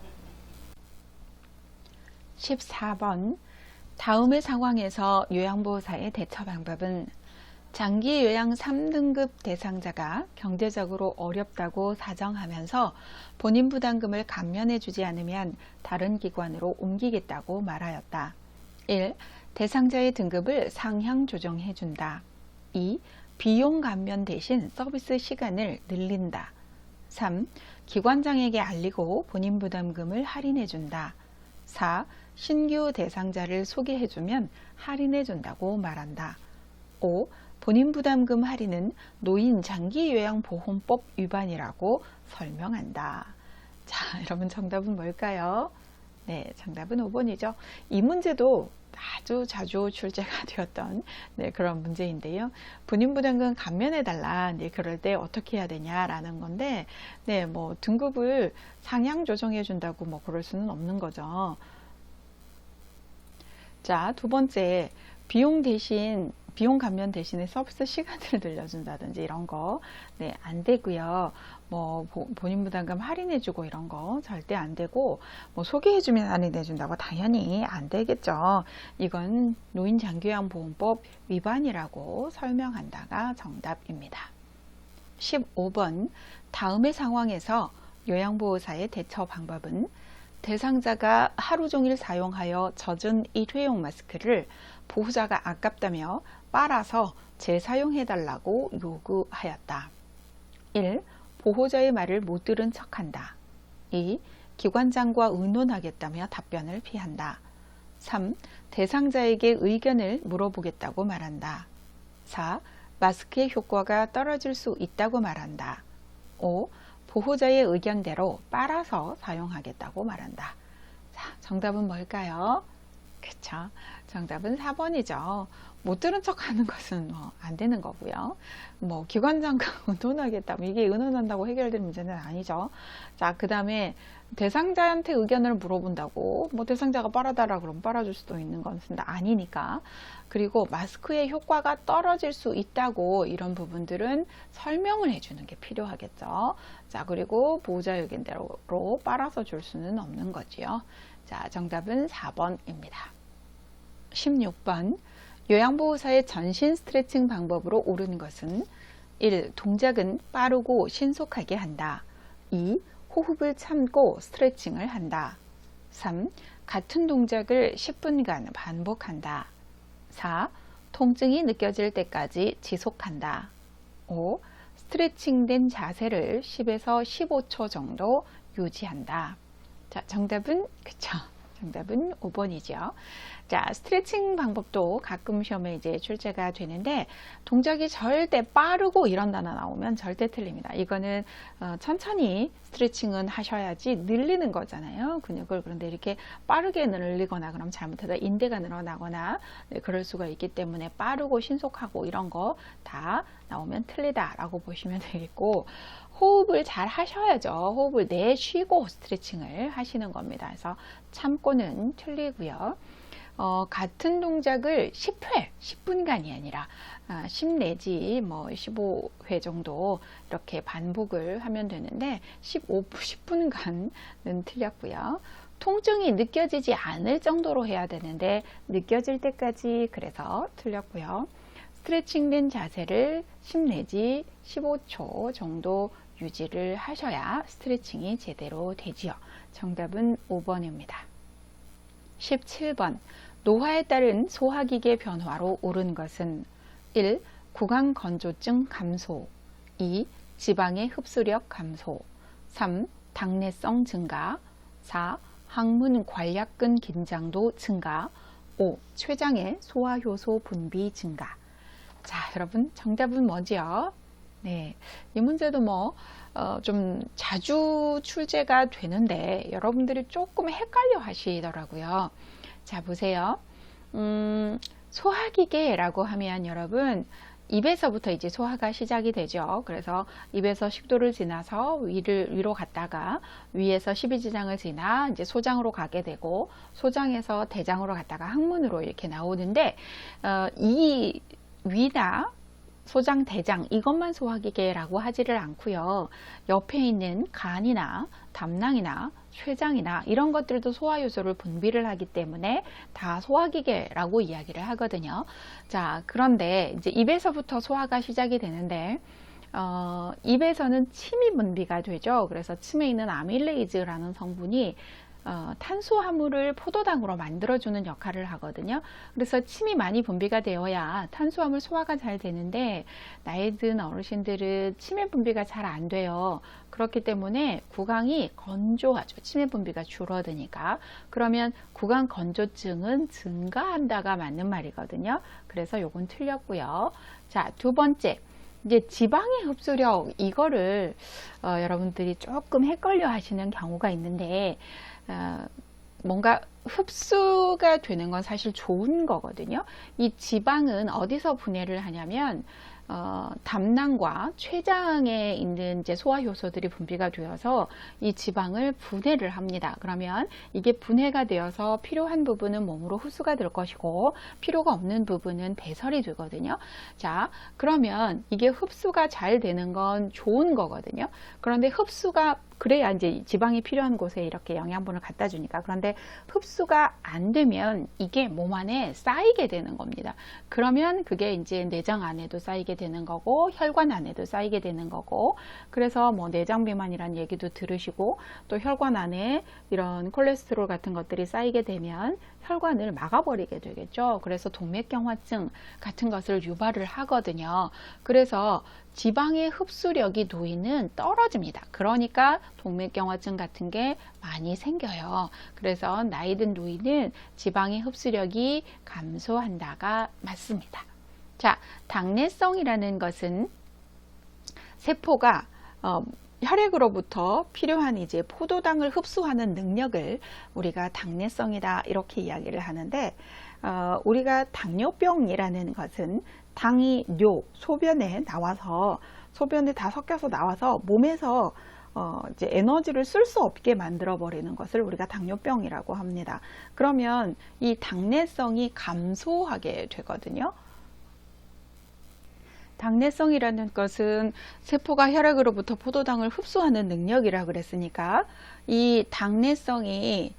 14번, 다음의 상황에서 요양보호사의 대처 방법은 장기 요양 3등급 대상자가 경제적으로 어렵다고 사정하면서 본인 부담금을 감면해 주지 않으면 다른 기관으로 옮기겠다고 말하였다. 1. 대상자의 등급을 상향 조정해 준다. 2. 비용 감면 대신 서비스 시간을 늘린다. 3. 기관장에게 알리고 본인 부담금을 할인해 준다. 4. 신규 대상자를 소개해 주면 할인해 준다고 말한다. 5. 본인 부담금 할인은 노인 장기요양보험법 위반이라고 설명한다. 자, 여러분 정답은 뭘까요? 네, 정답은 5번이죠. 이 문제도 아주 자주 출제가 되었던 그런 문제인데요. 본인 부담금 감면해달라. 그럴 때 어떻게 해야 되냐라는 건데, 등급을 상향 조정해준다고 그럴 수는 없는 거죠. 자, 두 번째, 비용 감면 대신에 서비스 시간을 늘려준다든지 이런 거 안 되고요. 본인 부담금 할인해주고 이런 거 절대 안 되고, 소개해주면 할인해준다고 당연히 안 되겠죠. 이건 노인장기요양보험법 위반이라고 설명한다가 정답입니다. 15번, 다음의 상황에서 요양보호사의 대처 방법은 대상자가 하루 종일 사용하여 젖은 일회용 마스크를 보호자가 아깝다며 빨아서 재사용해달라고 요구하였다. 1. 보호자의 말을 못 들은 척한다. 2. 기관장과 의논하겠다며 답변을 피한다. 3. 대상자에게 의견을 물어보겠다고 말한다. 4. 마스크의 효과가 떨어질 수 있다고 말한다. 5. 보호자의 의견대로 빨아서 사용하겠다고 말한다. 자, 정답은 뭘까요? 그쵸. 정답은 4번이죠. 못 들은 척 하는 것은 안 되는 거고요. 기관장과 의논하겠다. 이게 의논한다고 해결될 문제는 아니죠. 자, 그 다음에 대상자한테 의견을 물어본다고 뭐 대상자가 빠르다라 그러면 빨아줄 수도 있는 것은 아니니까. 그리고 마스크의 효과가 떨어질 수 있다고 이런 부분들은 설명을 해주는 게 필요하겠죠. 자, 그리고 보호자 의견대로 빨아서 줄 수는 없는 거지요. 자, 정답은 4번입니다. 16번. 요양보호사의 전신 스트레칭 방법으로 옳은 것은 1. 동작은 빠르고 신속하게 한다. 2. 호흡을 참고 스트레칭을 한다. 3. 같은 동작을 10분간 반복한다. 4. 통증이 느껴질 때까지 지속한다. 5. 스트레칭된 자세를 10에서 15초 정도 유지한다. 자, 정답은 그쵸? 정답은 5번이죠. 자, 스트레칭 방법도 가끔 시험에 이제 출제가 되는데 동작이 절대 빠르고 이런 단어 나오면 절대 틀립니다. 이거는 천천히 스트레칭은 하셔야지 늘리는 거잖아요. 근육을. 그런데 이렇게 빠르게 늘리거나 그럼 잘못하다 인대가 늘어나거나 그럴 수가 있기 때문에 빠르고 신속하고 이런 거 다 나오면 틀리다라고 보시면 되겠고, 호흡을 잘 하셔야죠. 호흡을 내쉬고 스트레칭을 하시는 겁니다. 그래서 참고는 틀리고요. 같은 동작을 10회, 10분간이 아니라 10 내지 뭐 15회 정도 이렇게 반복을 하면 되는데 10분간은 틀렸고요. 통증이 느껴지지 않을 정도로 해야 되는데 느껴질 때까지, 그래서 틀렸고요. 스트레칭된 자세를 10 내지 15초 정도 유지를 하셔야 스트레칭이 제대로 되지요. 정답은 5번입니다. 17번. 노화에 따른 소화기계 변화로 옳은 것은 1. 구강건조증 감소. 2. 지방의 흡수력 감소. 3. 당내성 증가. 4. 항문 관략근 긴장도 증가. 5. 췌장의 소화효소 분비 증가. 자, 여러분 정답은 뭐지요? 네, 이 문제도 좀 자주 출제가 되는데 여러분들이 조금 헷갈려 하시더라고요. 자, 보세요. 소화기계라고 하면 여러분 입에서부터 이제 소화가 시작이 되죠. 그래서 입에서 식도를 지나서 위로 갔다가 위에서 십이지장을 지나 이제 소장으로 가게 되고, 소장에서 대장으로 갔다가 항문으로 이렇게 나오는데 이 위나 소장, 대장 이것만 소화기계라고 하지를 않고요. 옆에 있는 간이나 담낭이나 췌장이나 이런 것들도 소화효소를 분비를 하기 때문에 다 소화기계라고 이야기를 하거든요. 자, 그런데 이제 입에서부터 소화가 시작이 되는데 입에서는 침이 분비가 되죠. 그래서 침에 있는 아밀레이즈라는 성분이 탄수화물을 포도당으로 만들어주는 역할을 하거든요. 그래서 침이 많이 분비가 되어야 탄수화물 소화가 잘 되는데 나이 든 어르신들은 침의 분비가 잘 안 돼요. 그렇기 때문에 구강이 건조하죠. 침의 분비가 줄어드니까. 그러면 구강 건조증은 증가한다가 맞는 말이거든요. 그래서 요건 틀렸고요. 자, 두 번째. 이제 지방의 흡수력, 이거를 여러분들이 조금 헷갈려 하시는 경우가 있는데 뭔가 흡수가 되는 건 사실 좋은 거거든요. 이 지방은 어디서 분해를 하냐면 담낭과 췌장에 있는 이제 소화효소들이 분비가 되어서 이 지방을 분해를 합니다. 그러면 이게 분해가 되어서 필요한 부분은 몸으로 흡수가 될 것이고 필요가 없는 부분은 배설이 되거든요. 자, 그러면 이게 흡수가 잘 되는 건 좋은 거거든요. 그런데 흡수가 그래야 이제 지방이 필요한 곳에 이렇게 영양분을 갖다 주니까. 그런데 흡수가 안 되면 이게 몸 안에 쌓이게 되는 겁니다. 그러면 그게 이제 내장 안에도 쌓이게 되는 거고 혈관 안에도 쌓이게 되는 거고, 그래서 뭐 내장 비만이라는 얘기도 들으시고 또 혈관 안에 이런 콜레스테롤 같은 것들이 쌓이게 되면 혈관을 막아버리게 되겠죠. 그래서 동맥경화증 같은 것을 유발을 하거든요. 그래서 지방의 흡수력이 노인은 떨어집니다. 그러니까 동맥경화증 같은 게 많이 생겨요. 그래서 나이 든 노인은 지방의 흡수력이 감소한다가 맞습니다. 자, 당내성이라는 것은 세포가 혈액으로부터 필요한 이제 포도당을 흡수하는 능력을 우리가 당내성이다 이렇게 이야기를 하는데, 우리가 당뇨병이라는 것은 당이 소변에 나와서, 소변에 다 섞여서 나와서 몸에서 이제 에너지를 쓸 수 없게 만들어 버리는 것을 우리가 당뇨병이라고 합니다. 그러면 이 당내성이 감소하게 되거든요. 당내성이라는 것은 세포가 혈액으로부터 포도당을 흡수하는 능력이라고 그랬으니까 이 당내성이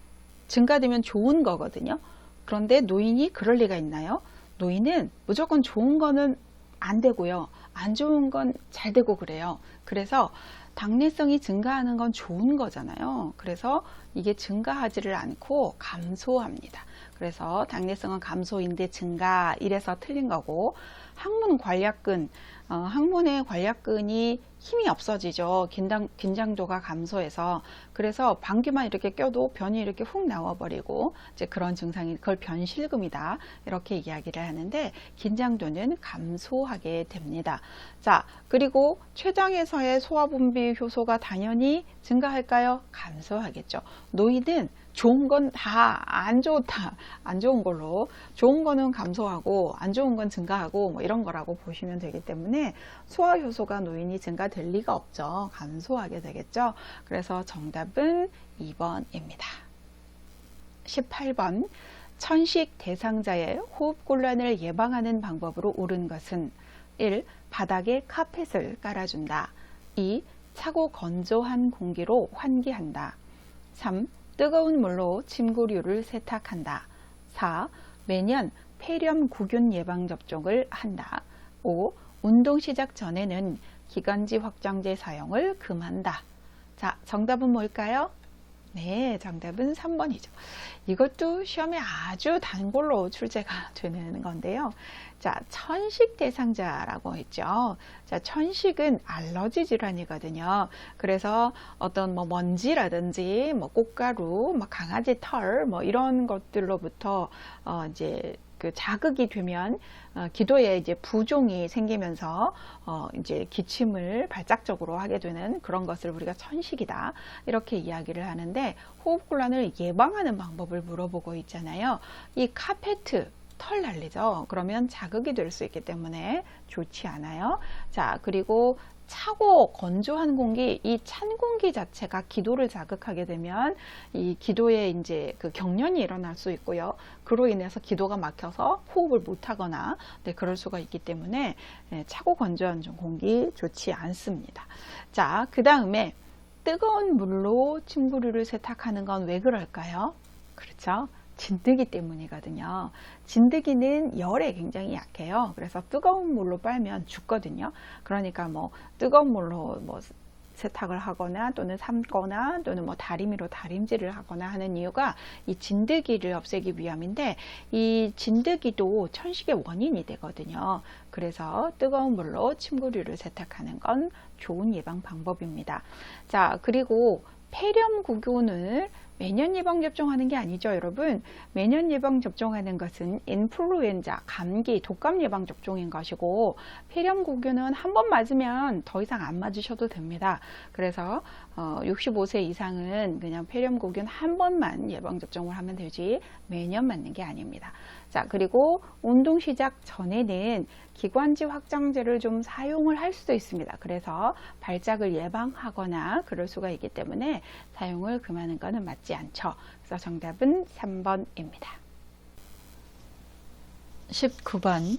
증가되면 좋은 거거든요. 그런데 노인이 그럴 리가 있나요? 노인은 무조건 좋은 거는 안 되고요. 안 좋은 건 잘 되고 그래요. 그래서 당내성이 증가하는 건 좋은 거잖아요. 그래서 이게 증가하지를 않고 감소합니다. 그래서 당내성은 감소인데 증가 이래서 틀린 거고, 항문 관략근, 항문의 관략근이 힘이 없어지죠. 긴장도가 감소해서. 그래서 방귀만 이렇게 껴도 변이 이렇게 훅 나와버리고 이제 그런 증상이, 그걸 변실금이다 이렇게 이야기를 하는데, 긴장도는 감소하게 됩니다. 자, 그리고 췌장에서의 소화분비 효소가 당연히 증가할까요? 감소하겠죠. 노인은 좋은 건 다 안 좋다, 안 좋은 걸로, 좋은 거는 감소하고 안 좋은 건 증가하고 뭐 이런 거라고 보시면 되기 때문에 소화 효소가 노인이 증가될 리가 없죠. 감소하게 되겠죠. 그래서 정답은 2번입니다. 18번, 천식 대상자의 호흡곤란을 예방하는 방법으로 옳은 것은 1. 바닥에 카펫을 깔아준다. 2. 차고 건조한 공기로 환기한다. 3. 뜨거운 물로 침구류를 세탁한다. 4. 매년 폐렴구균 예방접종을 한다. 5. 운동 시작 전에는 기관지 확장제 사용을 금한다. 자, 정답은 뭘까요? 네, 정답은 3번이죠. 이것도 시험에 아주 단골로 출제가 되는 건데요. 자, 천식 대상자라고 했죠. 자, 천식은 알러지 질환이거든요. 그래서 어떤 뭐 먼지라든지 뭐 꽃가루, 뭐 강아지 털, 뭐 이런 것들로부터 이제 그 자극이 되면 기도에 이제 부종이 생기면서 이제 기침을 발작적으로 하게 되는 그런 것을 우리가 천식이다 이렇게 이야기를 하는데, 호흡곤란을 예방하는 방법을 물어보고 있잖아요. 이 카페트 털 날리죠. 그러면 자극이 될 수 있기 때문에 좋지 않아요. 자, 그리고 차고 건조한 공기, 이 찬 공기 자체가 기도를 자극하게 되면 이 기도에 이제 그 경련이 일어날 수 있고요. 그로 인해서 기도가 막혀서 호흡을 못 하거나 그럴 수가 있기 때문에 차고 건조한 공기 좋지 않습니다. 자, 그 다음에 뜨거운 물로 침구류를 세탁하는 건 왜 그럴까요? 그렇죠? 진드기 때문이거든요. 진드기는 열에 굉장히 약해요. 그래서 뜨거운 물로 빨면 죽거든요. 그러니까 뭐 뜨거운 물로 뭐 세탁을 하거나 또는 삶거나 또는 뭐 다리미로 다림질을 하거나 하는 이유가 이 진드기를 없애기 위함인데, 이 진드기도 천식의 원인이 되거든요. 그래서 뜨거운 물로 침구류를 세탁하는 건 좋은 예방 방법입니다. 자, 그리고 폐렴구균을 매년 예방접종하는 게 아니죠, 여러분. 매년 예방접종하는 것은 인플루엔자, 감기, 독감 예방접종인 것이고, 폐렴구균은 한 번 맞으면 더 이상 안 맞으셔도 됩니다. 그래서 65세 이상은 그냥 폐렴구균 한 번만 예방접종을 하면 되지 매년 맞는 게 아닙니다. 자, 그리고 운동 시작 전에는 기관지 확장제를 좀 사용을 할 수도 있습니다. 그래서 발작을 예방하거나 그럴 수가 있기 때문에 사용을 금하는 것은 맞지 않죠. 그래서 정답은 3번입니다. 19번,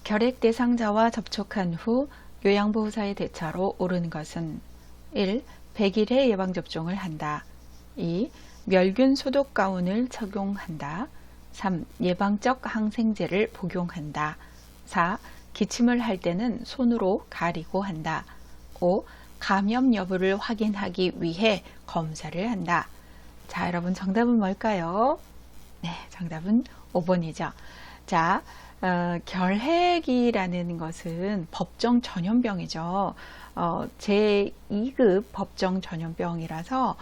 결핵 대상자와 접촉한 후 요양보호사의 대처로 옳은 것은 1. 100일의 예방접종을 한다. 2. 멸균 소독 가운을 착용한다. 3. 예방적 항생제를 복용한다. 4. 기침을 할 때는 손으로 가리고 한다. 5. 감염 여부를 확인하기 위해 검사를 한다. 자, 여러분 정답은 뭘까요? 네, 정답은 5번이죠. 자, 결핵이라는 것은 법정 전염병이죠. 제2급 법정 전염병이라서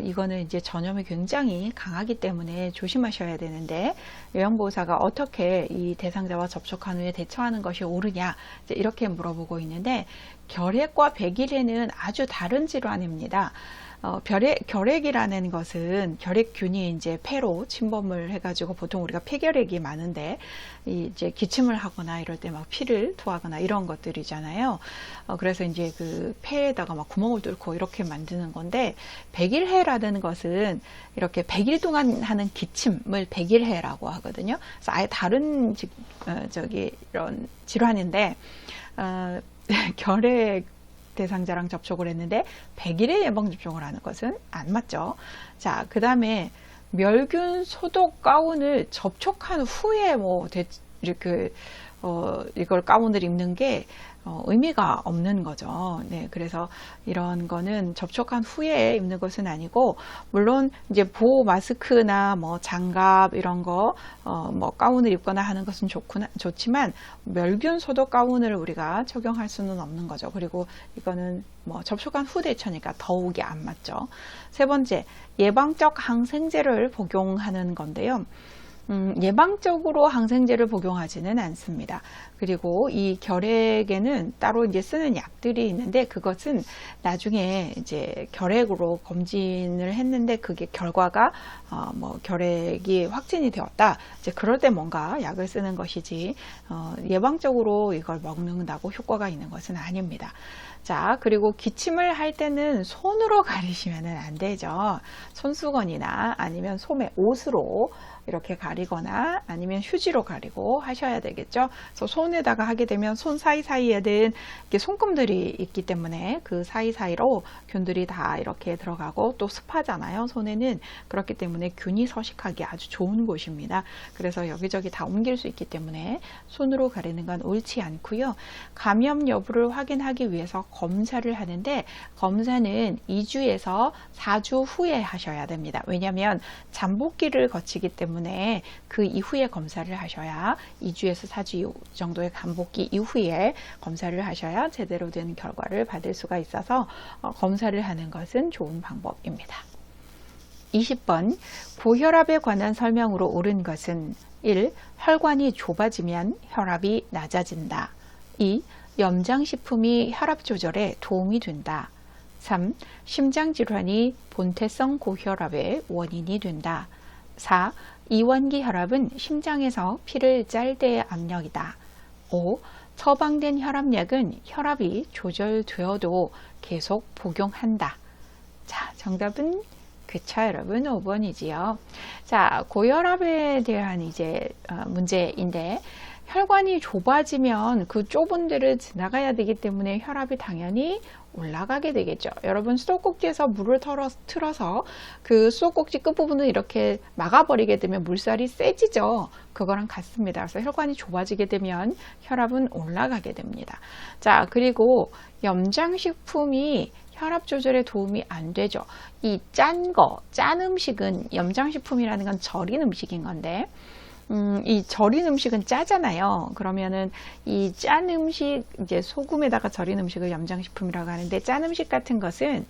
이거는 이제 전염이 굉장히 강하기 때문에 조심하셔야 되는데, 요양보호사가 어떻게 이 대상자와 접촉한 후에 대처하는 것이 옳으냐 이렇게 물어보고 있는데, 결핵과 백일해는 아주 다른 질환입니다. 결핵이라는 것은 결핵균이 이제 폐로 침범을 해가지고 보통 우리가 폐결핵이 많은데 이제 기침을 하거나 이럴 때 막 피를 토하거나 이런 것들이잖아요. 그래서 이제 그 폐에다가 막 구멍을 뚫고 이렇게 만드는 건데 백일해라는 것은 이렇게 100일 동안 하는 기침을 백일해라고 하거든요. 그래서 아예 다른 이런 질환인데 결핵 대상자랑 접촉을 했는데 100일에 예방접종을 하는 것은 안 맞죠. 자, 그 다음에 멸균 소독 가운을 접촉한 후에 이렇게 이걸 가운을 입는 게 의미가 없는 거죠. 네, 그래서 이런 거는 접촉한 후에 입는 것은 아니고, 물론 이제 보호 마스크나 뭐 장갑 이런 거, 가운을 입거나 하는 것은 좋지만 멸균 소독 가운을 우리가 적용할 수는 없는 거죠. 그리고 이거는 접촉한 후 대처니까 더욱이 안 맞죠. 세 번째, 예방적 항생제를 복용하는 건데요. 예방적으로 항생제를 복용하지는 않습니다. 그리고 이 결핵에는 따로 이제 쓰는 약들이 있는데 그것은 나중에 이제 결핵으로 검진을 했는데 그게 결과가 결핵이 확진이 되었다. 이제 그럴 때 뭔가 약을 쓰는 것이지 예방적으로 이걸 먹는다고 효과가 있는 것은 아닙니다. 자, 그리고 기침을 할 때는 손으로 가리시면 안 되죠. 손수건이나 아니면 소매, 옷으로 이렇게 가리거나 아니면 휴지로 가리고 하셔야 되겠죠. 그래서 손에다가 하게 되면 손 사이사이에는 이렇게 손금들이 있기 때문에 그 사이사이로 균들이 다 이렇게 들어가고 또 습하잖아요. 손에는. 그렇기 때문에 균이 서식하기 아주 좋은 곳입니다. 그래서 여기저기 다 옮길 수 있기 때문에 손으로 가리는 건 옳지 않고요. 감염 여부를 확인하기 위해서 검사를 하는데 검사는 2주에서 4주 후에 하셔야 됩니다. 왜냐하면 잠복기를 거치기 때문에 그 이후에 검사를 하셔야 2주에서 4주 정도의 잠복기 이후에 검사를 하셔야 제대로 된 결과를 받을 수가 있어서 검사를 하는 것은 좋은 방법입니다. 20번 고혈압에 관한 설명으로 옳은 것은 1. 혈관이 좁아지면 혈압이 낮아진다. 2. 염장식품이 혈압 조절에 도움이 된다. 3. 심장질환이 본태성 고혈압의 원인이 된다. 4. 이원기 혈압은 심장에서 피를 짤 때의 압력이다. 5. 처방된 혈압약은 혈압이 조절되어도 계속 복용한다. 자, 정답은 그쵸 여러분 5번이지요. 자, 고혈압에 대한 이제 문제인데 혈관이 좁아지면 그 좁은 데를 지나가야 되기 때문에 혈압이 당연히 올라가게 되겠죠. 여러분 수도꼭지에서 물을 틀어서 그 수도꼭지 끝부분을 이렇게 막아버리게 되면 물살이 세지죠. 그거랑 같습니다. 그래서 혈관이 좁아지게 되면 혈압은 올라가게 됩니다. 자, 그리고 염장식품이 혈압 조절에 도움이 안 되죠. 이 짠 음식은 염장식품이라는 건 절인 음식인 건데 이 절인 음식은 짜잖아요. 그러면은 이 짠 음식, 이제 소금에다가 절인 음식을 염장식품이라고 하는데 짠 음식 같은 것은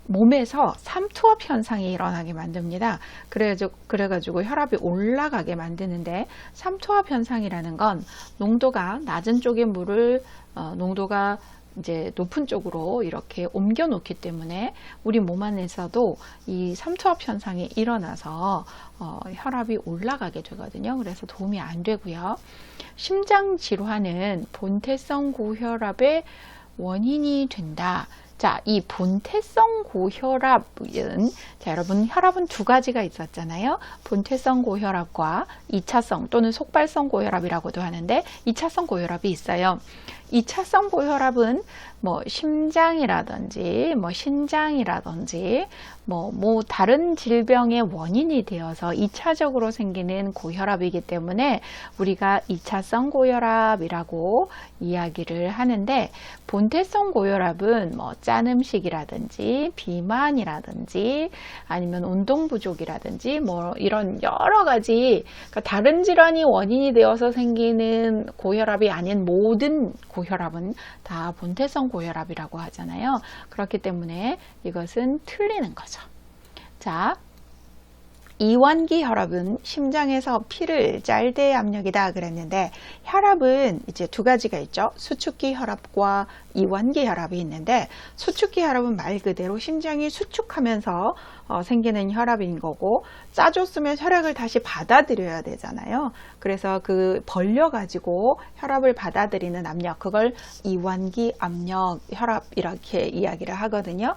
몸에서 삼투압 현상이 일어나게 만듭니다. 그래가지고 혈압이 올라가게 만드는데 삼투압 현상이라는 건 농도가 낮은 쪽의 물을 농도가 이제 높은 쪽으로 이렇게 옮겨 놓기 때문에 우리 몸 안에서도 이 삼투압 현상이 일어나서 혈압이 올라가게 되거든요. 그래서 도움이 안 되고요. 심장 질환은 본태성 고혈압의 원인이 된다. 자, 이 본태성 고혈압은, 자, 여러분, 혈압은 두 가지가 있었잖아요. 본태성 고혈압과 2차성 또는 속발성 고혈압이라고도 하는데, 2차성 고혈압이 있어요. 2차성 고혈압은 심장이라든지 신장이라든지 다른 질병의 원인이 되어서 2차적으로 생기는 고혈압이기 때문에 우리가 2차성 고혈압이라고 이야기를 하는데 본태성 고혈압은 짠 음식이라든지 비만이라든지 아니면 운동 부족이라든지 이런 여러 가지 그러니까 다른 질환이 원인이 되어서 생기는 고혈압이 아닌 모든 고혈압은 다 본태성 고혈압이라고 하잖아요. 그렇기 때문에 이것은 틀리는 거죠. 자, 이완기 혈압은 심장에서 피를 짤 때 압력이다 그랬는데, 혈압은 이제 두 가지가 있죠. 수축기 혈압과 이완기 혈압이 있는데, 수축기 혈압은 말 그대로 심장이 수축하면서 생기는 혈압인 거고, 짜줬으면 혈액을 다시 받아들여야 되잖아요. 그래서 그 벌려가지고 혈압을 받아들이는 압력, 그걸 이완기 압력 혈압 이렇게 이야기를 하거든요.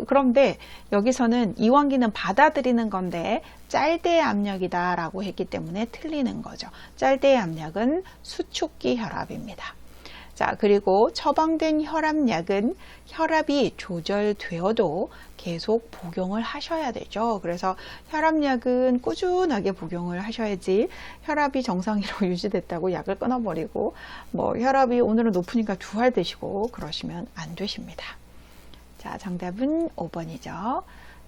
그런데 여기서는 이완기는 받아들이는 건데 짤대의 압력이다 라고 했기 때문에 틀리는 거죠. 짤대의 압력은 수축기 혈압입니다. 자, 그리고 처방된 혈압약은 혈압이 조절되어도 계속 복용을 하셔야 되죠. 그래서 혈압약은 꾸준하게 복용을 하셔야지, 혈압이 정상으로 유지됐다고 약을 끊어버리고 혈압이 오늘은 높으니까 2알 드시고 그러시면 안 되십니다. 자, 정답은 5번이죠.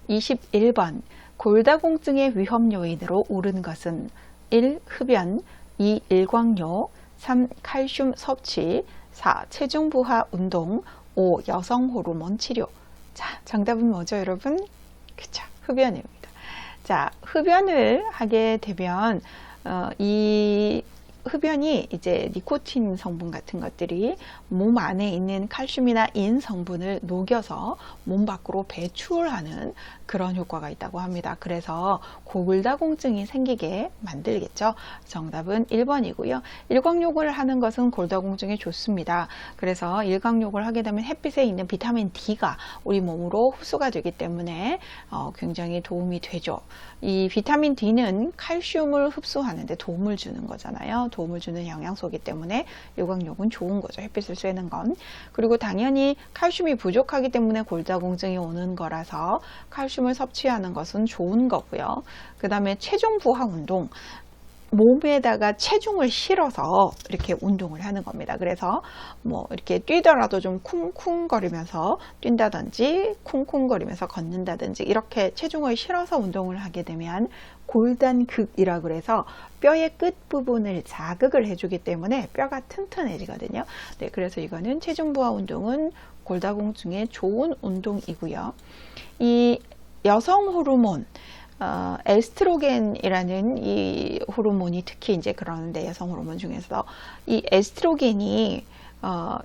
21번. 골다공증의 위험 요인으로 오른 것은 1. 흡연, 2. 일광욕, 3. 칼슘 섭취, 4. 체중 부하 운동, 5. 여성 호르몬 치료. 자, 정답은 뭐죠, 여러분? 그쵸, 흡연입니다. 자, 흡연을 하게 되면 이 흡연이 이제 니코틴 성분 같은 것들이 몸 안에 있는 칼슘이나 인 성분을 녹여서 몸 밖으로 배출하는 그런 효과가 있다고 합니다. 그래서 골다공증이 생기게 만들겠죠. 정답은 1번이고요. 일광욕을 하는 것은 골다공증에 좋습니다. 그래서 일광욕을 하게 되면 햇빛에 있는 비타민 D가 우리 몸으로 흡수가 되기 때문에 굉장히 도움이 되죠. 이 비타민 D는 칼슘을 흡수하는데 도움을 주는 거잖아요. 도움을 주는 영양소이기 때문에 일광욕은 좋은 거죠. 햇빛을 쐬는 건. 그리고 당연히 칼슘이 부족하기 때문에 골다공증이 오는 거라서 칼슘을 섭취하는 것은 좋은 거고요. 그 다음에 체중 부하 운동. 몸에다가 체중을 실어서 이렇게 운동을 하는 겁니다. 그래서 이렇게 뛰더라도 좀 쿵쿵거리면서 뛴다든지 쿵쿵거리면서 걷는다든지 이렇게 체중을 실어서 운동을 하게 되면 골단극이라고 그래서 뼈의 끝부분을 자극을 해주기 때문에 뼈가 튼튼해지거든요. 네, 그래서 이거는 체중 부하 운동은 골다공증에 좋은 운동이고요. 이 여성 호르몬, 에스트로겐이라는 이 호르몬이 특히 이제 그러는데, 여성 호르몬 중에서 이 에스트로겐이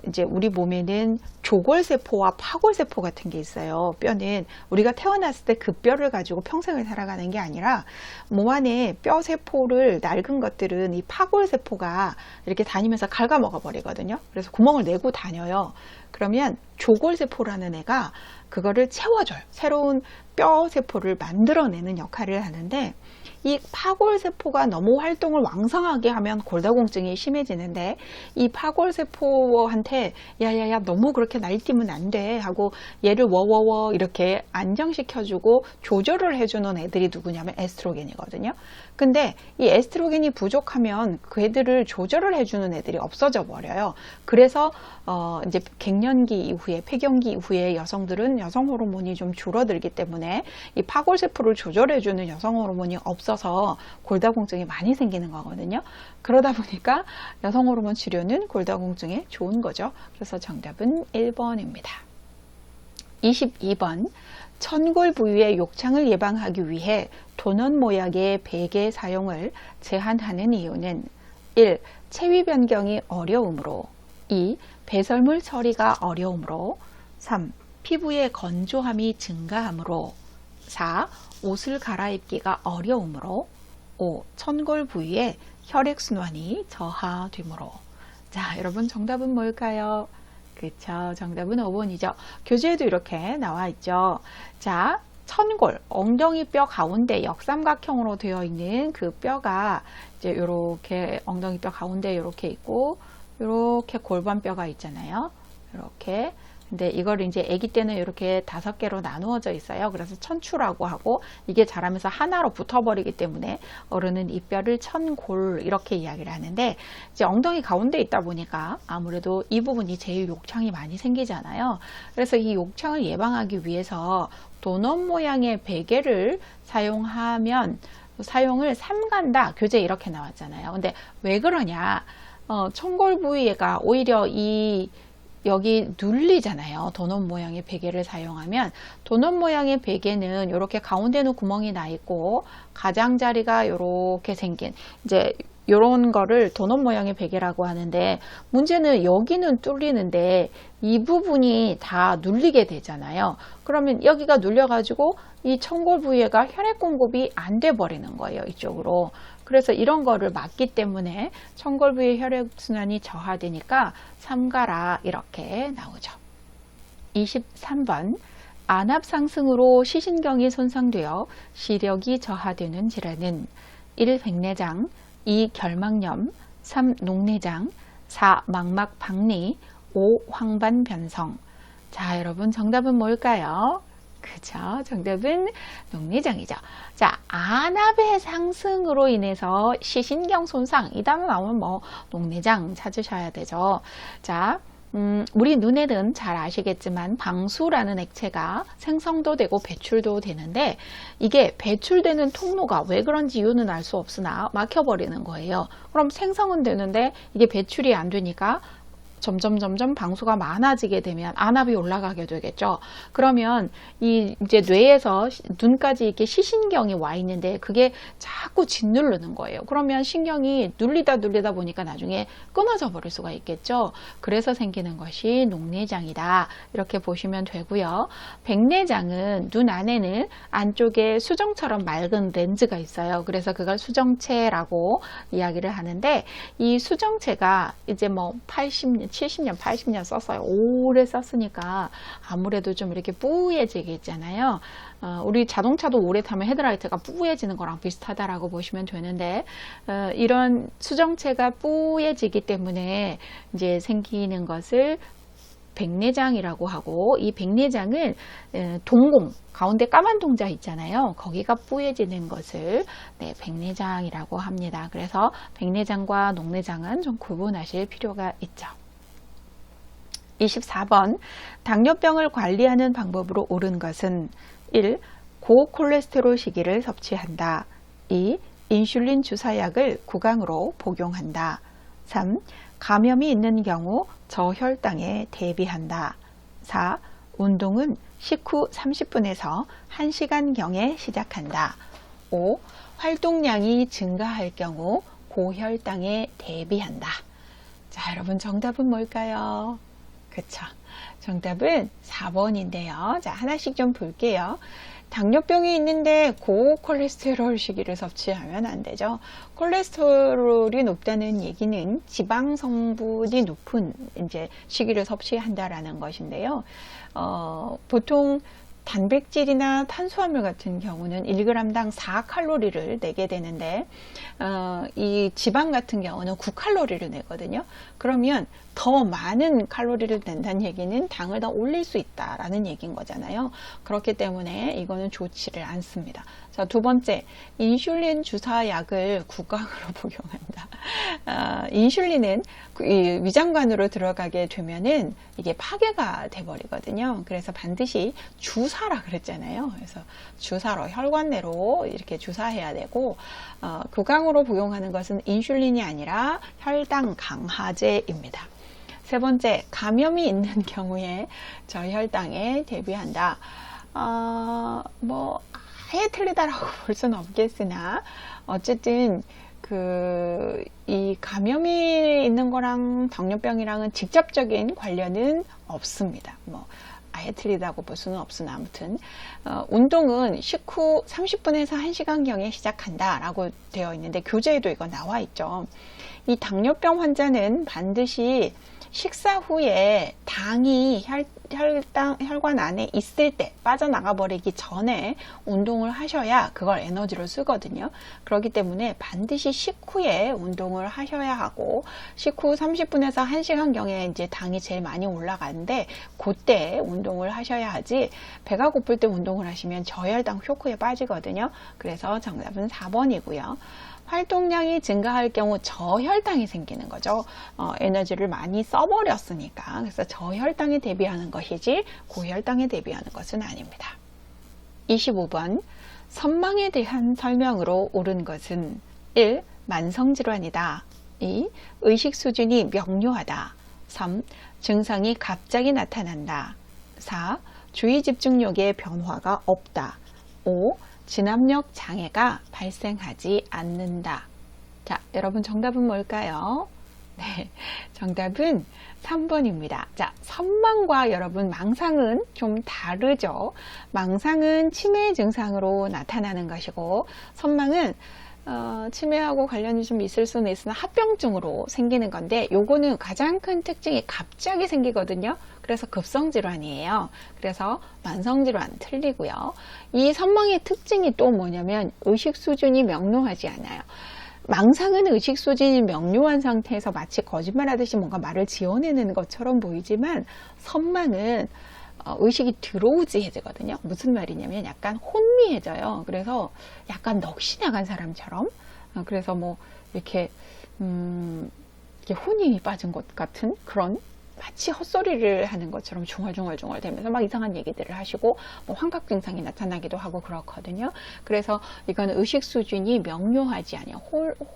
이제 우리 몸에는 조골세포와 파골세포 같은 게 있어요. 뼈는 우리가 태어났을 때 그 뼈를 가지고 평생을 살아가는 게 아니라 몸 안에 뼈세포를 낡은 것들은 이 파골세포가 이렇게 다니면서 갉아먹어 버리거든요. 그래서 구멍을 내고 다녀요. 그러면 조골세포라는 애가 그거를 채워줘요. 새로운 뼈세포를 만들어내는 역할을 하는데, 이 파골세포가 너무 활동을 왕성하게 하면 골다공증이 심해지는데, 이 파골세포한테 야야야 너무 그렇게 날뛰면 안 돼 하고 얘를 워워워 이렇게 안정시켜주고 조절을 해주는 애들이 누구냐면 에스트로겐이거든요. 근데 이 에스트로겐이 부족하면 그 애들을 조절을 해주는 애들이 없어져 버려요. 그래서 이제 갱년기 이후에, 폐경기 이후에 여성들은 여성 호르몬이 좀 줄어들기 때문에 이 파골세포를 조절해주는 여성 호르몬이 없어서 골다공증이 많이 생기는 거거든요. 그러다 보니까 여성 호르몬 치료는 골다공증에 좋은 거죠. 그래서 정답은 1번입니다. 22번. 천골 부위의 욕창을 예방하기 위해 도넛 모양의 베개 사용을 제한하는 이유는 1. 체위 변경이 어려우므로, 2. 배설물 처리가 어려우므로, 3. 피부의 건조함이 증가하므로, 4. 옷을 갈아입기가 어려우므로, 5. 천골 부위의 혈액순환이 저하되므로. 자, 여러분 정답은 뭘까요? 그쵸, 정답은 5번이죠. 교재에도 이렇게 나와 있죠. 자, 천골, 엉덩이 뼈 가운데 역삼각형으로 되어 있는 그 뼈가 이제 이렇게 엉덩이 뼈 가운데 이렇게 있고, 이렇게 골반뼈가 있잖아요. 이렇게. 근데 이걸 이제 아기 때는 이렇게 5개로 나누어져 있어요. 그래서 천추라고 하고, 이게 자라면서 하나로 붙어버리기 때문에 어른은 이 뼈를 천골 이렇게 이야기를 하는데, 이제 엉덩이 가운데 있다 보니까 아무래도 이 부분이 제일 욕창이 많이 생기잖아요. 그래서 이 욕창을 예방하기 위해서 도넛 모양의 베개를 사용하면 사용을 삼간다. 교재에 이렇게 나왔잖아요. 근데 왜 그러냐? 천골 부위가 오히려 이 여기 눌리잖아요. 도넛 모양의 베개를 사용하면 도넛 모양의 베개는 이렇게 가운데는 구멍이 나 있고 가장자리가 이렇게 생긴 이제 이런 거를 도넛 모양의 베개라고 하는데 문제는 여기는 뚫리는데 이 부분이 다 눌리게 되잖아요. 그러면 여기가 눌려가지고 이 청골 부위가 혈액 공급이 안 돼 버리는 거예요. 이쪽으로. 그래서 이런 거를 막기 때문에 청골 부위 혈액순환이 저하되니까 삼가라 이렇게 나오죠. 23번 안압 상승으로 시신경이 손상되어 시력이 저하되는 질환은 1. 백내장 2. 결막염 3. 녹내장 4. 망막 박리 5. 황반 변성. 자, 여러분 정답은 뭘까요? 그죠? 정답은 녹내장이죠. 자, 안압의 상승으로 인해서 시신경 손상 이 단어 나오면 뭐 녹내장 찾으셔야 되죠. 자, 우리 눈에는 잘 아시겠지만 방수라는 액체가 생성도 되고 배출도 되는데 이게 배출되는 통로가 왜 그런지 이유는 알 수 없으나 막혀버리는 거예요. 그럼 생성은 되는데 이게 배출이 안 되니까 점점 방수가 많아지게 되면 안압이 올라가게 되겠죠. 그러면 이제 뇌에서 눈까지 이렇게 시신경이 와 있는데 그게 자꾸 짓누르는 거예요. 그러면 신경이 눌리다 보니까 나중에 끊어져 버릴 수가 있겠죠. 그래서 생기는 것이 녹내장이다. 이렇게 보시면 되고요. 백내장은 눈 안에는 안쪽에 수정처럼 맑은 렌즈가 있어요. 그래서 그걸 수정체라고 이야기를 하는데 이 수정체가 이제 뭐 80년 70년, 80년 썼어요. 오래 썼으니까 아무래도 좀 이렇게 뿌얘지겠잖아요. 우리 자동차도 오래 타면 헤드라이트가 뿌얘지는 거랑 비슷하다라고 보시면 되는데 이런 수정체가 뿌얘지기 때문에 이제 생기는 것을 백내장이라고 하고 이 백내장은 동공 가운데 까만 동자 있잖아요. 거기가 뿌얘지는 것을 백내장이라고 합니다. 그래서 백내장과 녹내장은 좀 구분하실 필요가 있죠. 24번 당뇨병을 관리하는 방법으로 옳은 것은 1. 고콜레스테롤 식이를 섭취한다. 2. 인슐린 주사약을 구강으로 복용한다. 3. 감염이 있는 경우 저혈당에 대비한다. 4. 운동은 식후 30분에서 1시간경에 시작한다. 5. 활동량이 증가할 경우 고혈당에 대비한다. 자, 여러분 정답은 뭘까요? 그쵸. 정답은 4번인데요. 자, 하나씩 좀 볼게요. 당뇨병이 있는데 고콜레스테롤 식이를 섭취하면 안 되죠. 콜레스테롤이 높다는 얘기는 지방 성분이 높은 이제 식이를 섭취한다라는 것인데요. 보통 단백질이나 탄수화물 같은 경우는 1g당 4칼로리를 내게 되는데 이 지방 같은 경우는 9칼로리를 내거든요. 그러면 더 많은 칼로리를 낸다는 얘기는 당을 더 올릴 수 있다라는 얘기인 거잖아요. 그렇기 때문에 이거는 좋지를 않습니다. 자, 두 번째, 인슐린 주사약을 구강으로 복용한다. 인슐린은 이 위장관으로 들어가게 되면은 이게 파괴가 돼버리거든요. 그래서 반드시 주사라 그랬잖아요. 그래서 주사로 혈관 내로 이렇게 주사해야 되고 구강으로 복용하는 것은 인슐린이 아니라 혈당 강화제입니다. 세 번째, 감염이 있는 경우에 저혈당에 대비한다. 뭐 아예 틀리다라고 볼 수는 없겠으나 어쨌든 이 감염이 있는 거랑 당뇨병이랑은 직접적인 관련은 없습니다. 뭐 아예 틀리다고 볼 수는 없으나 아무튼 운동은 식후 30분에서 1시간경에 시작한다 라고 되어 있는데 교재에도 이거 나와 있죠. 이 당뇨병 환자는 반드시 식사 후에 당이 혈관 안에 있을 때 빠져나가 버리기 전에 운동을 하셔야 그걸 에너지로 쓰거든요. 그렇기 때문에 반드시 식후에 운동을 하셔야 하고 식후 30분에서 1시간경에 이제 당이 제일 많이 올라가는데 그때 운동을 하셔야 하지 배가 고플 때 운동을 하시면 저혈당 쇼크에 빠지거든요. 그래서 정답은 4번이고요. 활동량이 증가할 경우 저혈당이 생기는 거죠. 에너지를 많이 써버렸으니까. 그래서 저혈당에 대비하는 것이지 고혈당에 대비하는 것은 아닙니다. 25번 선망에 대한 설명으로 옳은 것은 1. 만성질환이다. 2. 의식 수준이 명료하다. 3. 증상이 갑자기 나타난다. 4. 주의 집중력의 변화가 없다. 5. 진압력 장애가 발생하지 않는다. 자, 여러분 정답은 뭘까요? 네, 정답은 3번입니다. 자, 선망과 여러분 망상은 좀 다르죠. 망상은 치매 증상으로 나타나는 것이고, 선망은 치매하고 관련이 좀 있을 수는 있으나 합병증으로 생기는 건데, 요거는 가장 큰 특징이 갑자기 생기거든요. 그래서 급성질환이에요. 그래서 만성질환 틀리고요. 이 선망의 특징이 또 뭐냐면 의식 수준이 명료하지 않아요. 망상은 의식 수준이 명료한 상태에서 마치 거짓말하듯이 뭔가 말을 지어내는 것처럼 보이지만, 선망은 의식이 들어오지 해지거든요. 무슨 말이냐면 약간 혼미해져요. 그래서 약간 넋이 나간 사람처럼, 그래서 뭐 이렇게 이렇게 혼이 빠진 것 같은 그런, 마치 헛소리를 하는 것처럼 중얼중얼 대면서 막 이상한 얘기들을 하시고, 뭐 환각 증상이 나타나기도 하고 그렇거든요. 그래서 이거는 의식 수준이 명료하지 않아요.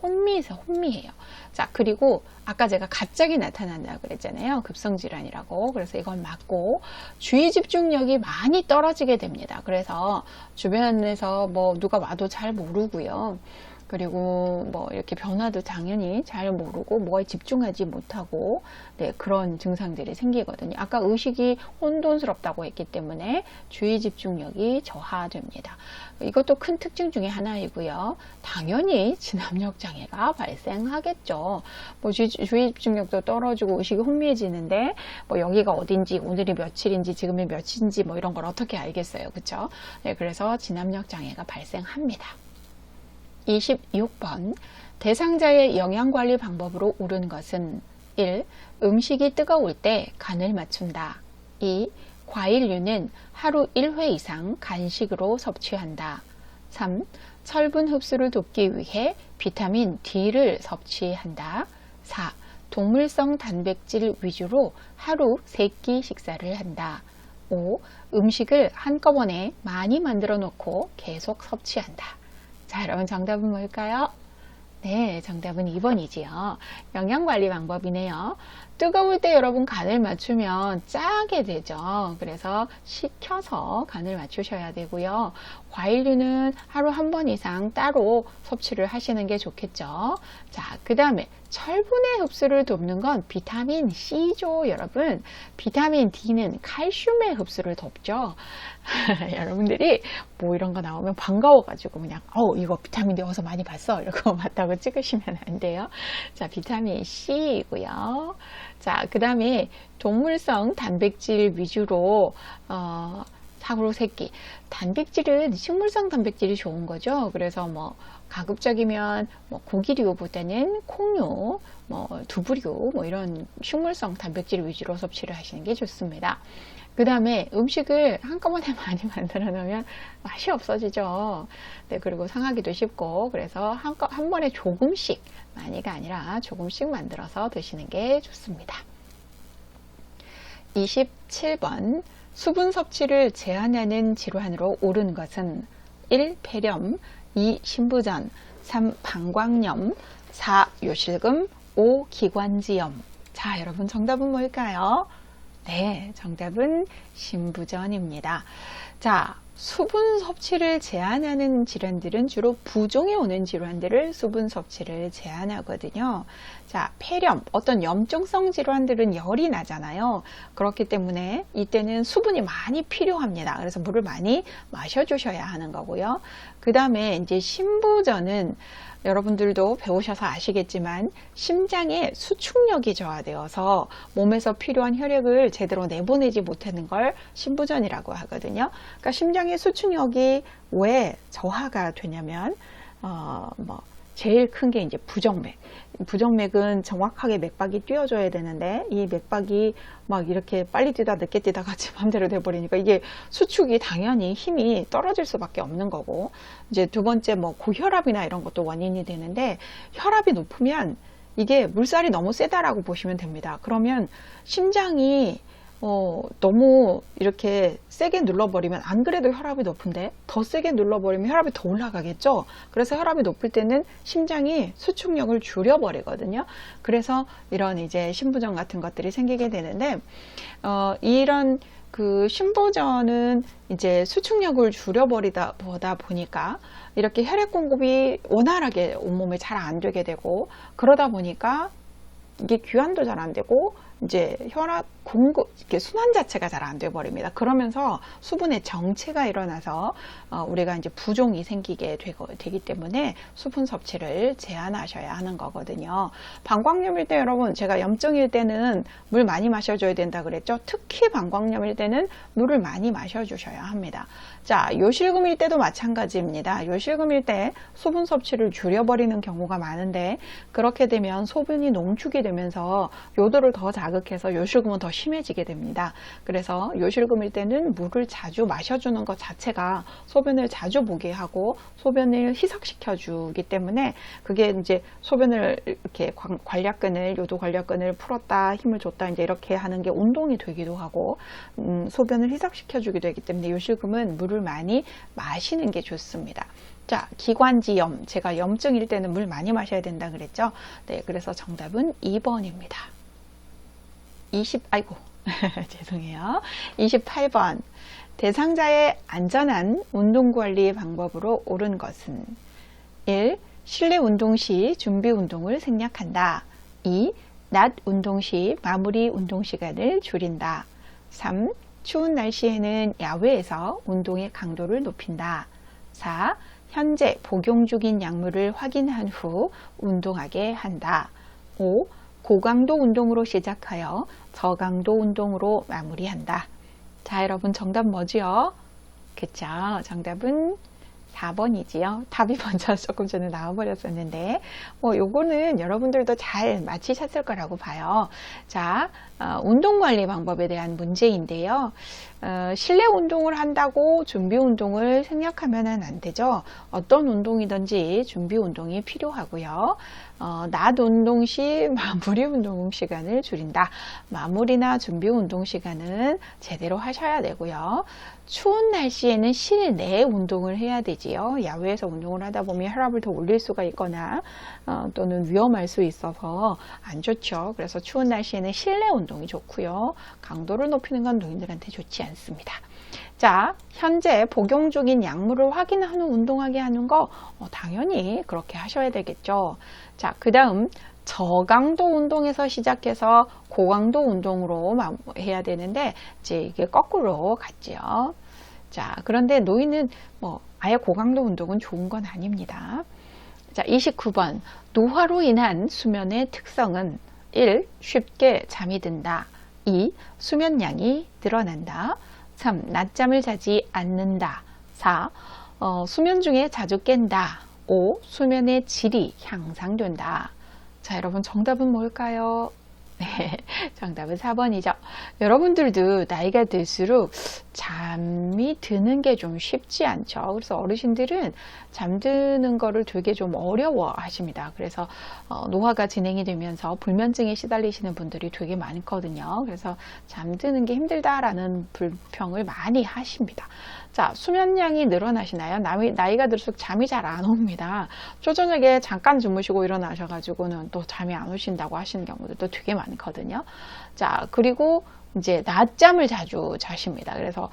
혼미해요. 자, 그리고 아까 제가 갑자기 나타난다고 그랬잖아요. 급성질환이라고. 그래서 이건 맞고, 주의 집중력이 많이 떨어지게 됩니다. 그래서 주변에서 뭐 누가 와도 잘 모르고요. 그리고 뭐 이렇게 변화도 당연히 잘 모르고 뭐에 집중하지 못하고, 네, 그런 증상들이 생기거든요. 아까 의식이 혼돈스럽다고 했기 때문에 주의 집중력이 저하됩니다. 이것도 큰 특징 중에 하나이고요. 당연히 진압력 장애가 발생하겠죠. 뭐 주의 집중력도 떨어지고 의식이 혼미해지는데 뭐 여기가 어딘지, 오늘이 며칠인지, 지금이 며칠인지 뭐 이런 걸 어떻게 알겠어요. 그렇죠? 네, 그래서 진압력 장애가 발생합니다. 26번. 대상자의 영양관리 방법으로 옳은 것은 1. 음식이 뜨거울 때 간을 맞춘다. 2. 과일류는 하루 1회 이상 간식으로 섭취한다. 3. 철분 흡수를 돕기 위해 비타민 D를 섭취한다. 4. 동물성 단백질 위주로 하루 3끼 식사를 한다. 5. 음식을 한꺼번에 많이 만들어 놓고 계속 섭취한다. 자, 여러분 정답은 뭘까요? 네, 정답은 2번이지요. 영양관리 방법이네요. 뜨거울 때 여러분 간을 맞추면 짜게 되죠. 그래서 식혀서 간을 맞추셔야 되고요. 과일류는 하루 한 번 이상 따로 섭취를 하시는 게 좋겠죠. 자, 그 다음에 철분의 흡수를 돕는 건 비타민 C죠, 여러분. 비타민 D는 칼슘의 흡수를 돕죠. 여러분들이 뭐 이런 거 나오면 반가워가지고 그냥 이거 비타민 D 어서 많이 봤어 이러고 맞다고 찍으시면 안 돼요. 자, 비타민 C이고요. 자, 그 다음에 동물성 단백질 위주로 하루 3끼. 단백질은 식물성 단백질이 좋은 거죠. 그래서 뭐 가급적이면 뭐 고기류보다는 콩류, 뭐 두부류, 뭐 이런 식물성 단백질 위주로 섭취를 하시는 게 좋습니다. 그 다음에 음식을 한꺼번에 많이 만들어 놓으면 맛이 없어지죠. 네, 그리고 상하기도 쉽고, 그래서 한 번에 조금씩, 많이가 아니라 조금씩 만들어서 드시는 게 좋습니다. 27번. 수분 섭취를 제한하는 질환으로 옳은 것은 1. 폐렴, 2. 신부전, 3. 방광염, 4. 요실금, 5. 기관지염. 자, 여러분 정답은 뭘까요? 네, 정답은 신부전입니다. 자, 수분 섭취를 제한하는 질환들은 주로 부종에 오는 질환들을 수분 섭취를 제한하거든요. 자, 폐렴, 어떤 염증성 질환들은 열이 나잖아요. 그렇기 때문에 이때는 수분이 많이 필요합니다. 그래서 물을 많이 마셔주셔야 하는 거고요. 그 다음에 이제 신부전은 여러분들도 배우셔서 아시겠지만 심장의 수축력이 저하되어서 몸에서 필요한 혈액을 제대로 내보내지 못하는 걸 신부전이라고 하거든요. 그러니까 심장의 수축력이 왜 저하가 되냐면 제일 큰 게 이제 부정맥. 부정맥은 정확하게 맥박이 뛰어줘야 되는데 이 맥박이 막 이렇게 빨리 뛰다 늦게 뛰다 같이 맘대로 돼버리니까 이게 수축이 당연히 힘이 떨어질 수밖에 없는 거고, 이제 두 번째 뭐 고혈압이나 이런 것도 원인이 되는데, 혈압이 높으면 이게 물살이 너무 세다라고 보시면 됩니다. 그러면 심장이 너무 이렇게 세게 눌러버리면 안 그래도 혈압이 높은데 더 세게 눌러버리면 혈압이 더 올라가겠죠. 그래서 혈압이 높을 때는 심장이 수축력을 줄여버리거든요. 그래서 이런 이제 심부전 같은 것들이 생기게 되는데 이런 그 심부전은 이제 수축력을 줄여버리다 보니까 이렇게 혈액 공급이 원활하게 온몸에 잘 안 되게 되고, 그러다 보니까 이게 교환도 잘 안 되고 이제 혈압 공급, 이렇게 순환 자체가 잘 안 돼 버립니다. 그러면서 수분의 정체가 일어나서 우리가 이제 부종이 생기게 되기 때문에 수분 섭취를 제한하셔야 하는 거거든요. 방광염일 때 여러분, 제가 염증일 때는 물 많이 마셔줘야 된다 그랬죠. 특히 방광염일 때는 물을 많이 마셔주셔야 합니다. 자, 요실금일 때도 마찬가지입니다. 요실금일 때 수분 섭취를 줄여버리는 경우가 많은데, 그렇게 되면 소변이 농축이 되면서 요도를 더 자극해서 요실금은 더 심해지게 됩니다. 그래서 요실금일 때는 물을 자주 마셔주는 것 자체가 소변을 자주 보게 하고 소변을 희석시켜 주기 때문에, 그게 이제 소변을 이렇게 관략근을, 요도 관략근을 풀었다, 힘을 줬다, 이제 이렇게 하는 게 운동이 되기도 하고 소변을 희석시켜 주기도 하기 때문에 요실금은 물을 많이 마시는 게 좋습니다. 자, 기관지염, 제가 염증일 때는 물 많이 마셔야 된다 그랬죠. 네, 그래서 정답은 2번입니다. 죄송해요. 28번. 대상자의 안전한 운동관리 방법으로 옳은 것은 1. 실내 운동 시 준비 운동을 생략한다. 2. 낮 운동 시 마무리 운동 시간을 줄인다. 3. 추운 날씨에는 야외에서 운동의 강도를 높인다. 4. 현재 복용 중인 약물을 확인한 후 운동하게 한다. 5. 고강도 운동으로 시작하여 저강도 운동으로 마무리한다. 자, 여러분 정답 뭐지요? 그쵸? 정답은 4번이지요. 답이 먼저 조금 전에 나와버렸었는데, 요거는 여러분들도 잘 맞히셨을 거라고 봐요. 자, 운동관리 방법에 대한 문제인데요. 실내 운동을 한다고 준비 운동을 생략하면 안 되죠. 어떤 운동이든지 준비 운동이 필요하고요. 낮 운동 시 마무리 운동 시간을 줄인다. 마무리나 준비 운동 시간은 제대로 하셔야 되고요. 추운 날씨에는 실내 운동을 해야 되지요. 야외에서 운동을 하다 보면 혈압을 더 올릴 수가 있거나 또는 위험할 수 있어서 안 좋죠. 그래서 추운 날씨에는 실내 운동이 좋고요. 강도를 높이는 건 노인들한테 좋지 않습니다. 자, 현재 복용 중인 약물을 확인한 후 운동하게 하는 거 당연히 그렇게 하셔야 되겠죠. 자, 그 다음 저강도 운동에서 시작해서 고강도 운동으로 해야 되는데 이제 이게 거꾸로 갔죠. 자, 그런데 노인은 아예 고강도 운동은 좋은 건 아닙니다. 자, 29번. 노화로 인한 수면의 특성은 1. 쉽게 잠이 든다. 2. 수면량이 늘어난다. 3. 낮잠을 자지 않는다. 4. 수면 중에 자주 깬다. 5. 수면의 질이 향상된다. 자, 여러분 정답은 뭘까요? 네, 정답은 4번이죠. 여러분들도 나이가 들수록 잠이 드는 게 좀 쉽지 않죠. 그래서 어르신들은 잠드는 거를 되게 좀 어려워 하십니다. 그래서 노화가 진행이 되면서 불면증에 시달리시는 분들이 되게 많거든요. 그래서 잠드는 게 힘들다라는 불평을 많이 하십니다. 자, 수면량이 늘어나시나요? 나이가 들수록 잠이 잘 안 옵니다. 초저녁에 잠깐 주무시고 일어나셔가지고는 또 잠이 안 오신다고 하시는 경우들도 되게 많거든요. 자, 그리고 이제 낮잠을 자주 자십니다. 그래서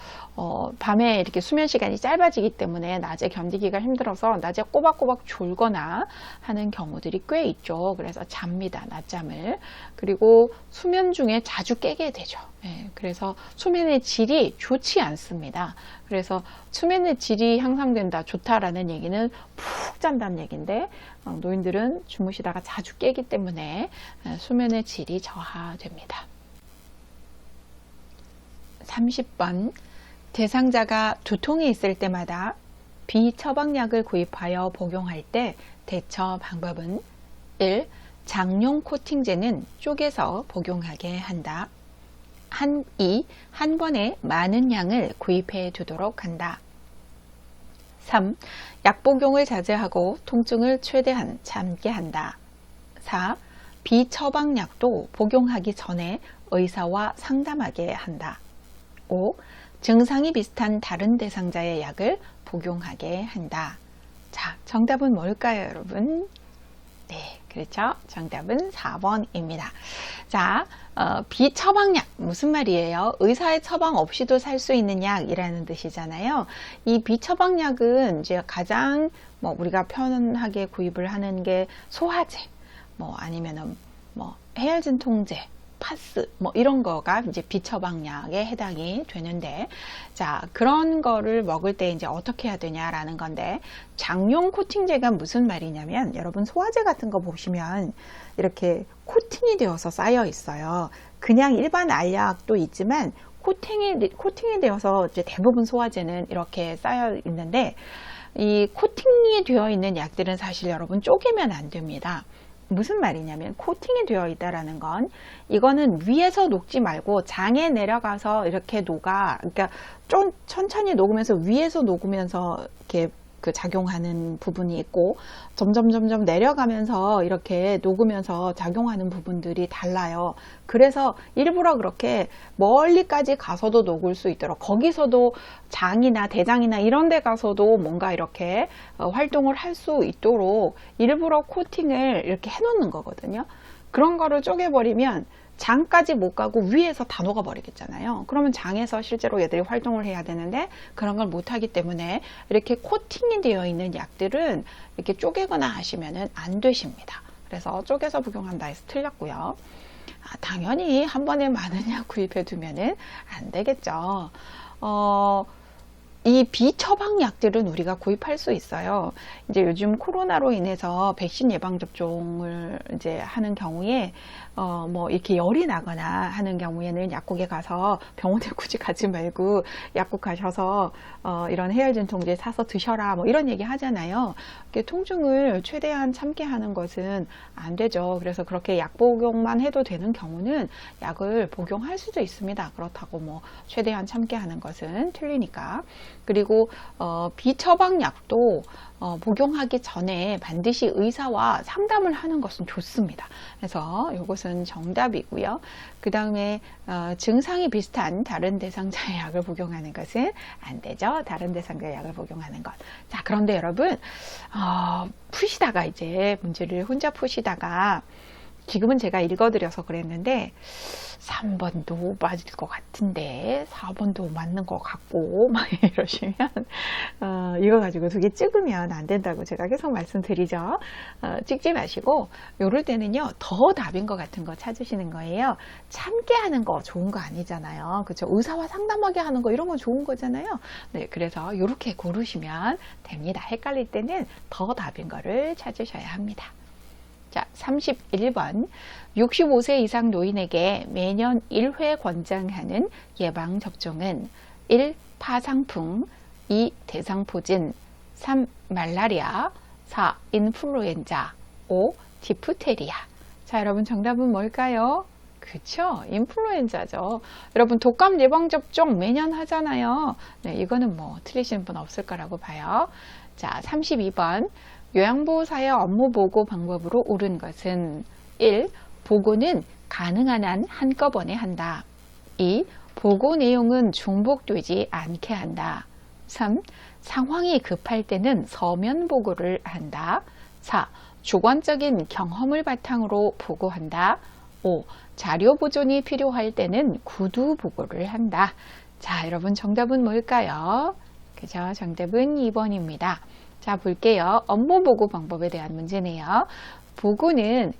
밤에 이렇게 수면 시간이 짧아지기 때문에 낮에 견디기가 힘들어서 낮에 꼬박꼬박 졸거나 하는 경우들이 꽤 있죠. 그래서 잡니다, 낮잠을. 그리고 수면 중에 자주 깨게 되죠. 네, 그래서 수면의 질이 좋지 않습니다. 그래서 수면의 질이 향상된다, 좋다라는 얘기는 푹 잔다는 얘기인데, 노인들은 주무시다가 자주 깨기 때문에 수면의 질이 저하됩니다. 30번. 대상자가 두통이 있을 때마다 비처방약을 구입하여 복용할 때 대처 방법은 1. 장용 코팅제는 쪼개서 복용하게 한다. 2. 한 번에 많은 양을 구입해 두도록 한다. 3. 약 복용을 자제하고 통증을 최대한 참게 한다. 4. 비처방약도 복용하기 전에 의사와 상담하게 한다. 5. 증상이 비슷한 다른 대상자의 약을 복용하게 한다. 자, 정답은 뭘까요, 여러분? 네, 그렇죠. 정답은 4번입니다. 자, 비처방약 무슨 말이에요? 의사의 처방 없이도 살 수 있는 약이라는 뜻이잖아요. 이 비처방약은 이제 가장 우리가 편하게 구입을 하는 게 소화제, 아니면은 해열진통제, 파스 이런 거가 이제 비처방약에 해당이 되는데, 자, 그런 거를 먹을 때 이제 어떻게 해야 되냐라는 건데, 장용 코팅제가 무슨 말이냐면, 여러분 소화제 같은 거 보시면 이렇게 코팅이 되어서 쌓여 있어요. 그냥 일반 알약도 있지만 코팅이 되어서 이제 대부분 소화제는 이렇게 쌓여 있는데, 이 코팅이 되어 있는 약들은 사실 여러분 쪼개면 안 됩니다. 무슨 말이냐면 코팅이 되어 있다라는 건 이거는 위에서 녹지 말고 장에 내려가서 이렇게 그러니까 좀 천천히 녹으면서 위에서 녹으면서 이렇게 그 작용하는 부분이 있고 점점 내려가면서 이렇게 녹으면서 작용하는 부분들이 달라요. 그래서 일부러 그렇게 멀리까지 가서도 녹을 수 있도록, 거기서도 장이나 대장이나 이런 데 가서도 뭔가 이렇게 활동을 할 수 있도록 일부러 코팅을 이렇게 해 놓는 거거든요. 그런 거를 쪼개버리면 장까지 못 가고 위에서 다 녹아버리겠잖아요. 그러면 장에서 실제로 얘들이 활동을 해야 되는데 그런 걸 못하기 때문에 이렇게 코팅이 되어 있는 약들은 이렇게 쪼개거나 하시면 안 되십니다. 그래서 쪼개서 복용한다 해서 틀렸고요. 당연히 한 번에 많은 약 구입해 두면 안 되겠죠. 이 비처방약들은 우리가 구입할 수 있어요. 이제 요즘 코로나로 인해서 백신 예방접종을 이제 하는 경우에 이렇게 열이 나거나 하는 경우에는 약국에 가서 병원에 굳이 가지 말고 약국 가셔서 이런 해열진통제 사서 드셔라 이런 얘기 하잖아요. 통증을 최대한 참게 하는 것은 안 되죠. 그래서 그렇게 약 복용만 해도 되는 경우는 약을 복용할 수도 있습니다. 그렇다고 최대한 참게 하는 것은 틀리니까. 그리고 비처방약도 복용하기 전에 반드시 의사와 상담을 하는 것은 좋습니다. 그래서 이것은 정답이고요. 그 다음에 증상이 비슷한 다른 대상자의 약을 복용하는 것은 안 되죠. 다른 대상자의 약을 복용하는 것. 자, 그런데 여러분 푸시다가 이제 문제를 혼자 푸시다가 지금은 제가 읽어드려서 그랬는데 3번도 맞을 것 같은데 4번도 맞는 것 같고 이러시면 이거 가지고 두 개 찍으면 안 된다고 제가 계속 말씀드리죠. 찍지 마시고 요럴 때는요 더 답인 것 같은 거 찾으시는 거예요. 참게 하는 거 좋은 거 아니잖아요. 그렇죠? 의사와 상담하게 하는 거 이런 거 좋은 거잖아요. 네, 그래서 이렇게 고르시면 됩니다. 헷갈릴 때는 더 답인 거를 찾으셔야 합니다. 자, 31번 65세 이상 노인에게 매년 1회 권장하는 예방접종은 1. 파상풍, 2. 대상포진, 3. 말라리아, 4. 인플루엔자, 5. 디프테리아. 자, 여러분 정답은 뭘까요? 그쵸? 인플루엔자죠. 여러분 독감 예방접종 매년 하잖아요. 네, 이거는 틀리시는 분 없을 거라고 봐요. 자, 32번 요양보호사의 업무보고 방법으로 옳은 것은 1. 보고는 가능한 한 한꺼번에 한다. 2. 보고 내용은 중복되지 않게 한다. 3. 상황이 급할 때는 서면 보고를 한다. 4. 주관적인 경험을 바탕으로 보고한다. 5. 자료 보존이 필요할 때는 구두 보고를 한다. 자, 여러분 정답은 뭘까요? 그죠? 정답은 2번입니다. 자, 볼게요. 업무 보고 방법에 대한 문제네요. 보고는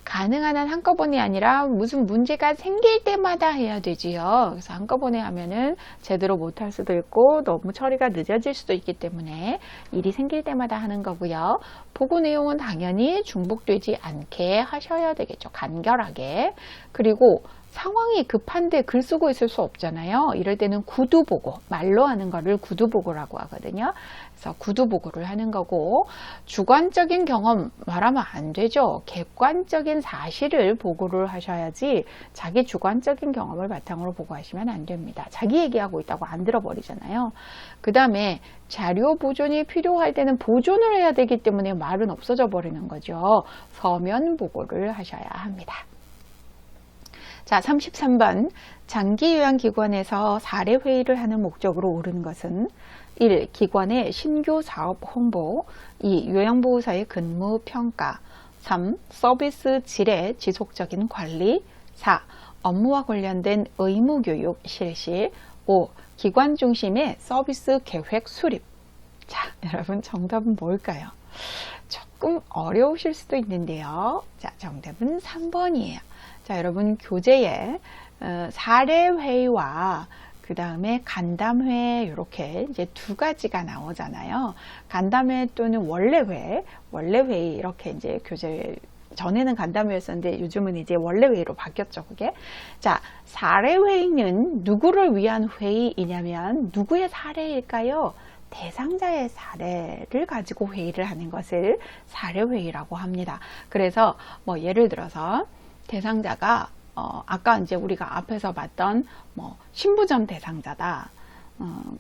가능한 한 한꺼번에 아니라 무슨 문제가 생길 때마다 해야 되지요. 그래서 한꺼번에 하면은 제대로 못할 수도 있고 너무 처리가 늦어질 수도 있기 때문에 일이 생길 때마다 하는 거고요. 보고 내용은 당연히 중복되지 않게 하셔야 되겠죠. 간결하게. 그리고 상황이 급한데 글 쓰고 있을 수 없잖아요. 이럴 때는 구두보고, 말로 하는 거를 구두보고라고 하거든요. 그래서 구두보고를 하는 거고, 주관적인 경험 말하면 안 되죠. 객관적인 사실을 보고를 하셔야지 자기 주관적인 경험을 바탕으로 보고하시면 안 됩니다. 자기 얘기하고 있다고 안 들어버리잖아요. 그 다음에 자료 보존이 필요할 때는 보존을 해야 되기 때문에 말은 없어져 버리는 거죠. 서면 보고를 하셔야 합니다. 자, 33번. 장기 요양기관에서 사례 회의를 하는 목적으로 옳은 것은 1. 기관의 신규 사업 홍보, 2. 요양보호사의 근무 평가, 3. 서비스 질의 지속적인 관리, 4. 업무와 관련된 의무교육 실시, 5. 기관 중심의 서비스 계획 수립. 자, 여러분 정답은 뭘까요? 조금 어려우실 수도 있는데요. 자, 정답은 3번이에요. 자, 여러분 교재에 사례회의와 그 다음에 간담회 이렇게 이제 두 가지가 나오잖아요. 간담회 또는 원래회의 이렇게 이제 교재 전에는 간담회였었는데 요즘은 이제 원래회의로 바뀌었죠, 그게. 자, 사례회의는 누구를 위한 회의이냐면 누구의 사례일까요? 대상자의 사례를 가지고 회의를 하는 것을 사례회의라고 합니다. 그래서 뭐 예를 들어서 대상자가 아까 이제 우리가 앞에서 봤던 뭐 신부전 대상자다.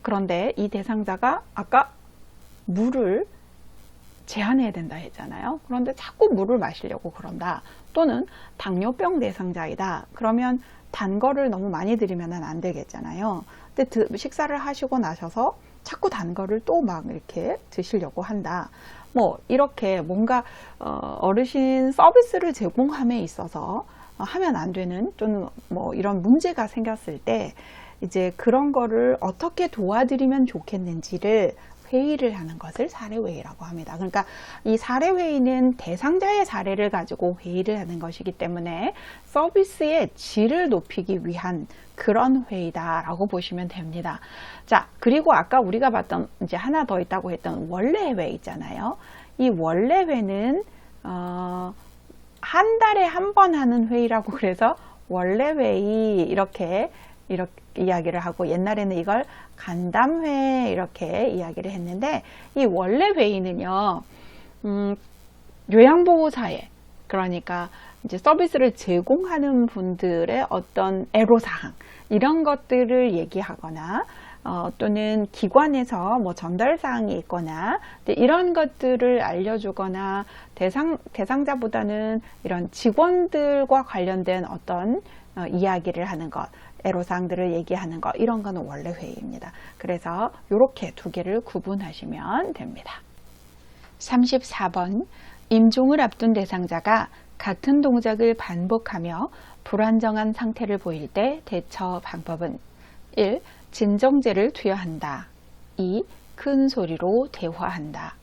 그런데 이 대상자가 아까 물을 제한해야 된다 했잖아요. 그런데 자꾸 물을 마시려고 그런다. 또는 당뇨병 대상자이다. 그러면 단 거를 너무 많이 드리면 안 되겠잖아요. 근데 식사를 하시고 나셔서 자꾸 단 거를 또 막 이렇게 드시려고 한다. 뭐 이렇게 뭔가 어르신 서비스를 제공함에 있어서 하면 안 되는 또는 뭐 이런 문제가 생겼을 때 이제 그런 거를 어떻게 도와드리면 좋겠는지를 회의를 하는 것을 사례회의라고 합니다. 그러니까 이 사례회의는 대상자의 사례를 가지고 회의를 하는 것이기 때문에 서비스의 질을 높이기 위한 그런 회의다라고 보시면 됩니다. 자, 그리고 아까 우리가 봤던 이제 하나 더 있다고 했던 원래회 있잖아요. 이 원래회는 한 달에 한 번 하는 회의라고 그래서 원래회의 이렇게 이야기를 하고 옛날에는 이걸 간담회 이렇게 이야기를 했는데 이 원래회의는요 요양보호사에 그러니까 이제 서비스를 제공하는 분들의 어떤 애로사항 이런 것들을 얘기하거나 또는 기관에서 뭐 전달사항이 있거나 이런 것들을 알려주거나 대상자보다는 이런 직원들과 관련된 어떤 이야기를 하는 것 애로사항들을 얘기하는 것 이런 거는 원래 회의입니다. 그래서 이렇게 두 개를 구분하시면 됩니다. 34번 임종을 앞둔 대상자가 같은 동작을 반복하며 불안정한 상태를 보일 때 대처 방법은 1. 진정제를 투여한다. 2. 큰 소리로 대화한다.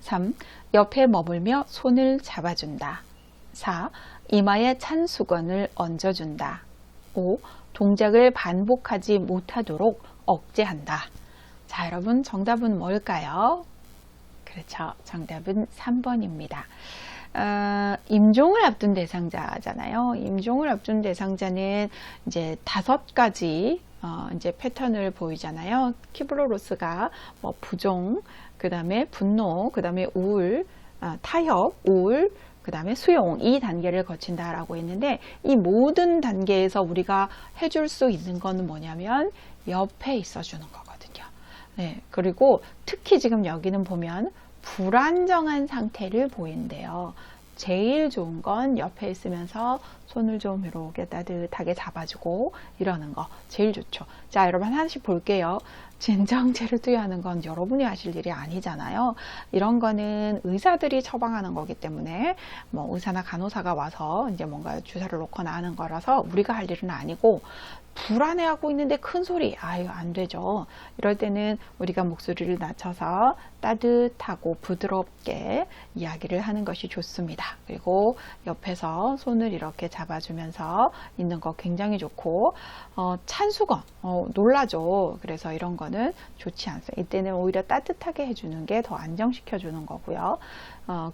3. 옆에 머물며 손을 잡아준다. 4. 이마에 찬 수건을 얹어준다. 5. 동작을 반복하지 못하도록 억제한다. 자, 여러분 정답은 뭘까요? 그렇죠. 정답은 3번입니다. 임종을 앞둔 대상자잖아요. 임종을 앞둔 대상자는 이제 5가지 이제 패턴을 보이잖아요. 키블로로스가 뭐 부종, 그 다음에 분노, 그 다음에 우울, 타협, 우울, 그 다음에 수용 이 단계를 거친다라고 했는데 이 모든 단계에서 우리가 해줄 수 있는 거는 뭐냐면 옆에 있어주는 거거든요. 네, 그리고 특히 지금 여기는 보면 불안정한 상태를 보인대요. 제일 좋은 건 옆에 있으면서 손을 좀 이렇게 따뜻하게 잡아주고 이러는 거 제일 좋죠. 자, 여러분 하나씩 볼게요. 진정제를 투여하는 건 여러분이 하실 일이 아니잖아요. 이런 거는 의사들이 처방하는 거기 때문에 뭐 의사나 간호사가 와서 이제 뭔가 주사를 놓거나 하는 거라서 우리가 할 일은 아니고 불안해하고 있는데 큰 소리 아유 안 되죠. 이럴 때는 우리가 목소리를 낮춰서 따뜻하고 부드럽게 이야기를 하는 것이 좋습니다. 그리고 옆에서 손을 이렇게 잡아주면서 있는 거 굉장히 좋고 찬 수건 놀라죠. 그래서 이런 거는 좋지 않습니다. 이때는 오히려 따뜻하게 해주는 게 더 안정시켜 주는 거고요.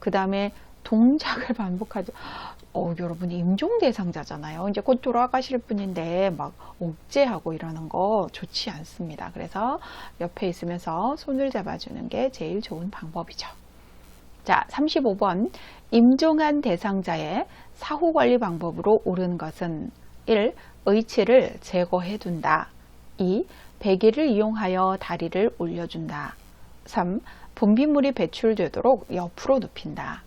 그 다음에 동작을 반복하죠. 여러분 임종 대상자잖아요. 이제 곧 돌아가실 분인데 막 억제하고 이러는 거 좋지 않습니다. 그래서 옆에 있으면서 손을 잡아주는 게 제일 좋은 방법이죠. 자, 35번 임종한 대상자의 사후관리 방법으로 옳은 것은 1. 의치를 제거해 둔다. 2. 배기를 이용하여 다리를 올려준다. 3. 분비물이 배출되도록 옆으로 눕힌다.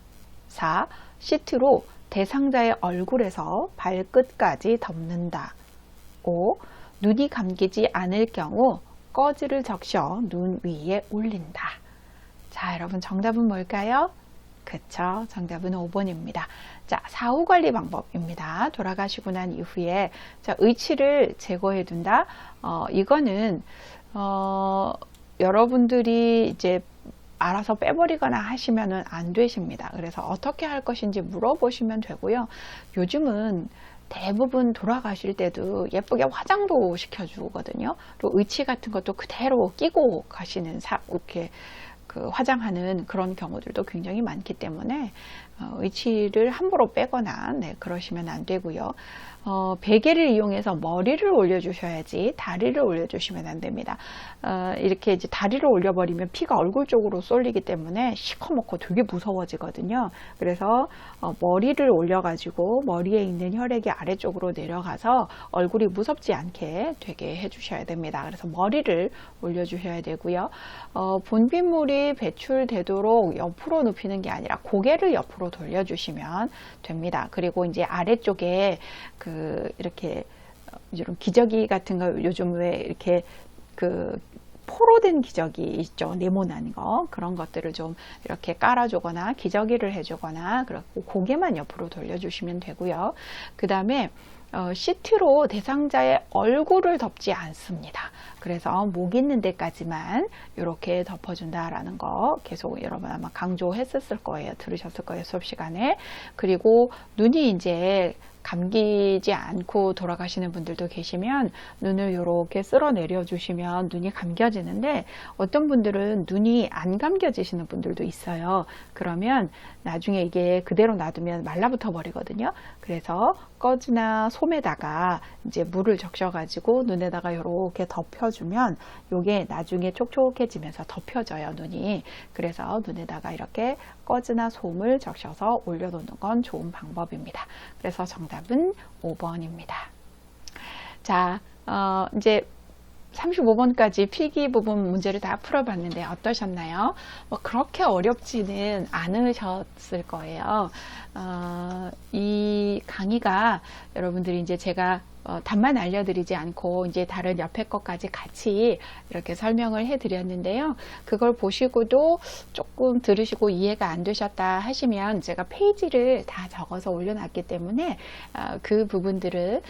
4. 시트로 대상자의 얼굴에서 발끝까지 덮는다. 5. 눈이 감기지 않을 경우 꺼즈를 적셔 눈 위에 올린다. 자, 여러분 정답은 뭘까요? 그쵸. 정답은 5번입니다. 자, 사후 관리 방법입니다. 돌아가시고 난 이후에 자, 의치를 제거해 둔다. 이거는 여러분들이 이제 알아서 빼버리거나 하시면은 안 되십니다. 그래서 어떻게 할 것인지 물어보시면 되고요. 요즘은 대부분 돌아가실 때도 예쁘게 화장도 시켜주거든요. 또 의치 같은 것도 그대로 끼고 가시는 이렇게 그 화장하는 그런 경우들도 굉장히 많기 때문에 의치를 함부로 빼거나 그러시면 안 되고요. 베개를 이용해서 머리를 올려주셔야지 다리를 올려주시면 안 됩니다. 이렇게 이제 다리를 올려버리면 피가 얼굴 쪽으로 쏠리기 때문에 시커멓고 되게 무서워지거든요. 그래서 머리를 올려가지고 머리에 있는 혈액이 아래쪽으로 내려가서 얼굴이 무섭지 않게 되게 해주셔야 됩니다. 그래서 머리를 올려주셔야 되고요. 분비물이 배출되도록 옆으로 눕히는 게 아니라 고개를 옆으로 돌려주시면 됩니다. 그리고 이제 아래쪽에 이렇게 이런 기저귀 같은 거 요즘 왜 이렇게 포로 된 기저귀 있죠. 네모난 거. 그런 것들을 좀 이렇게 깔아주거나 기저귀를 해주거나 그리고 고개만 옆으로 돌려주시면 되고요. 그 다음에 시트로 대상자의 얼굴을 덮지 않습니다. 그래서 목 있는 데까지만 이렇게 덮어준다라는 거 계속 여러분 아마 강조했었을 거예요. 들으셨을 거예요. 수업 시간에. 그리고 눈이 이제 감기지 않고 돌아가시는 분들도 계시면 눈을 이렇게 쓸어 내려 주시면 눈이 감겨지는데 어떤 분들은 눈이 안 감겨지시는 분들도 있어요. 그러면 나중에 이게 그대로 놔두면 말라붙어 버리거든요. 그래서 꺼즈나 솜에다가 이제 물을 적셔 가지고 눈에다가 이렇게 덮여주면 이게 나중에 촉촉해지면서 덮여져요, 눈이. 그래서 눈에다가 이렇게 꺼즈나 솜을 적셔서 올려놓는 건 좋은 방법입니다. 그래서 정답은 5번입니다. 자, 이제 35번까지 필기 부분 문제를 다 풀어봤는데 어떠셨나요? 그렇게 어렵지는 않으셨을 거예요. 이 강의가 여러분들이 이제 제가 답만 알려드리지 않고 이제 다른 옆에 것까지 같이 이렇게 설명을 해드렸는데요. 그걸 보시고도 조금 들으시고 이해가 안 되셨다 하시면 제가 페이지를 다 적어서 올려놨기 때문에 그 부분들을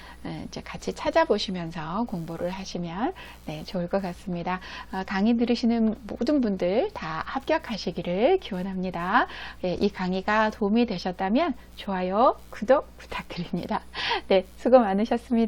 이제 같이 찾아보시면서 공부를 하시면 좋을 것 같습니다. 강의 들으시는 모든 분들 다 합격하시기를 기원합니다. 이 강의가 도움이 되셨다면 좋아요, 구독 부탁드립니다. 네, 수고 많으셨습니다.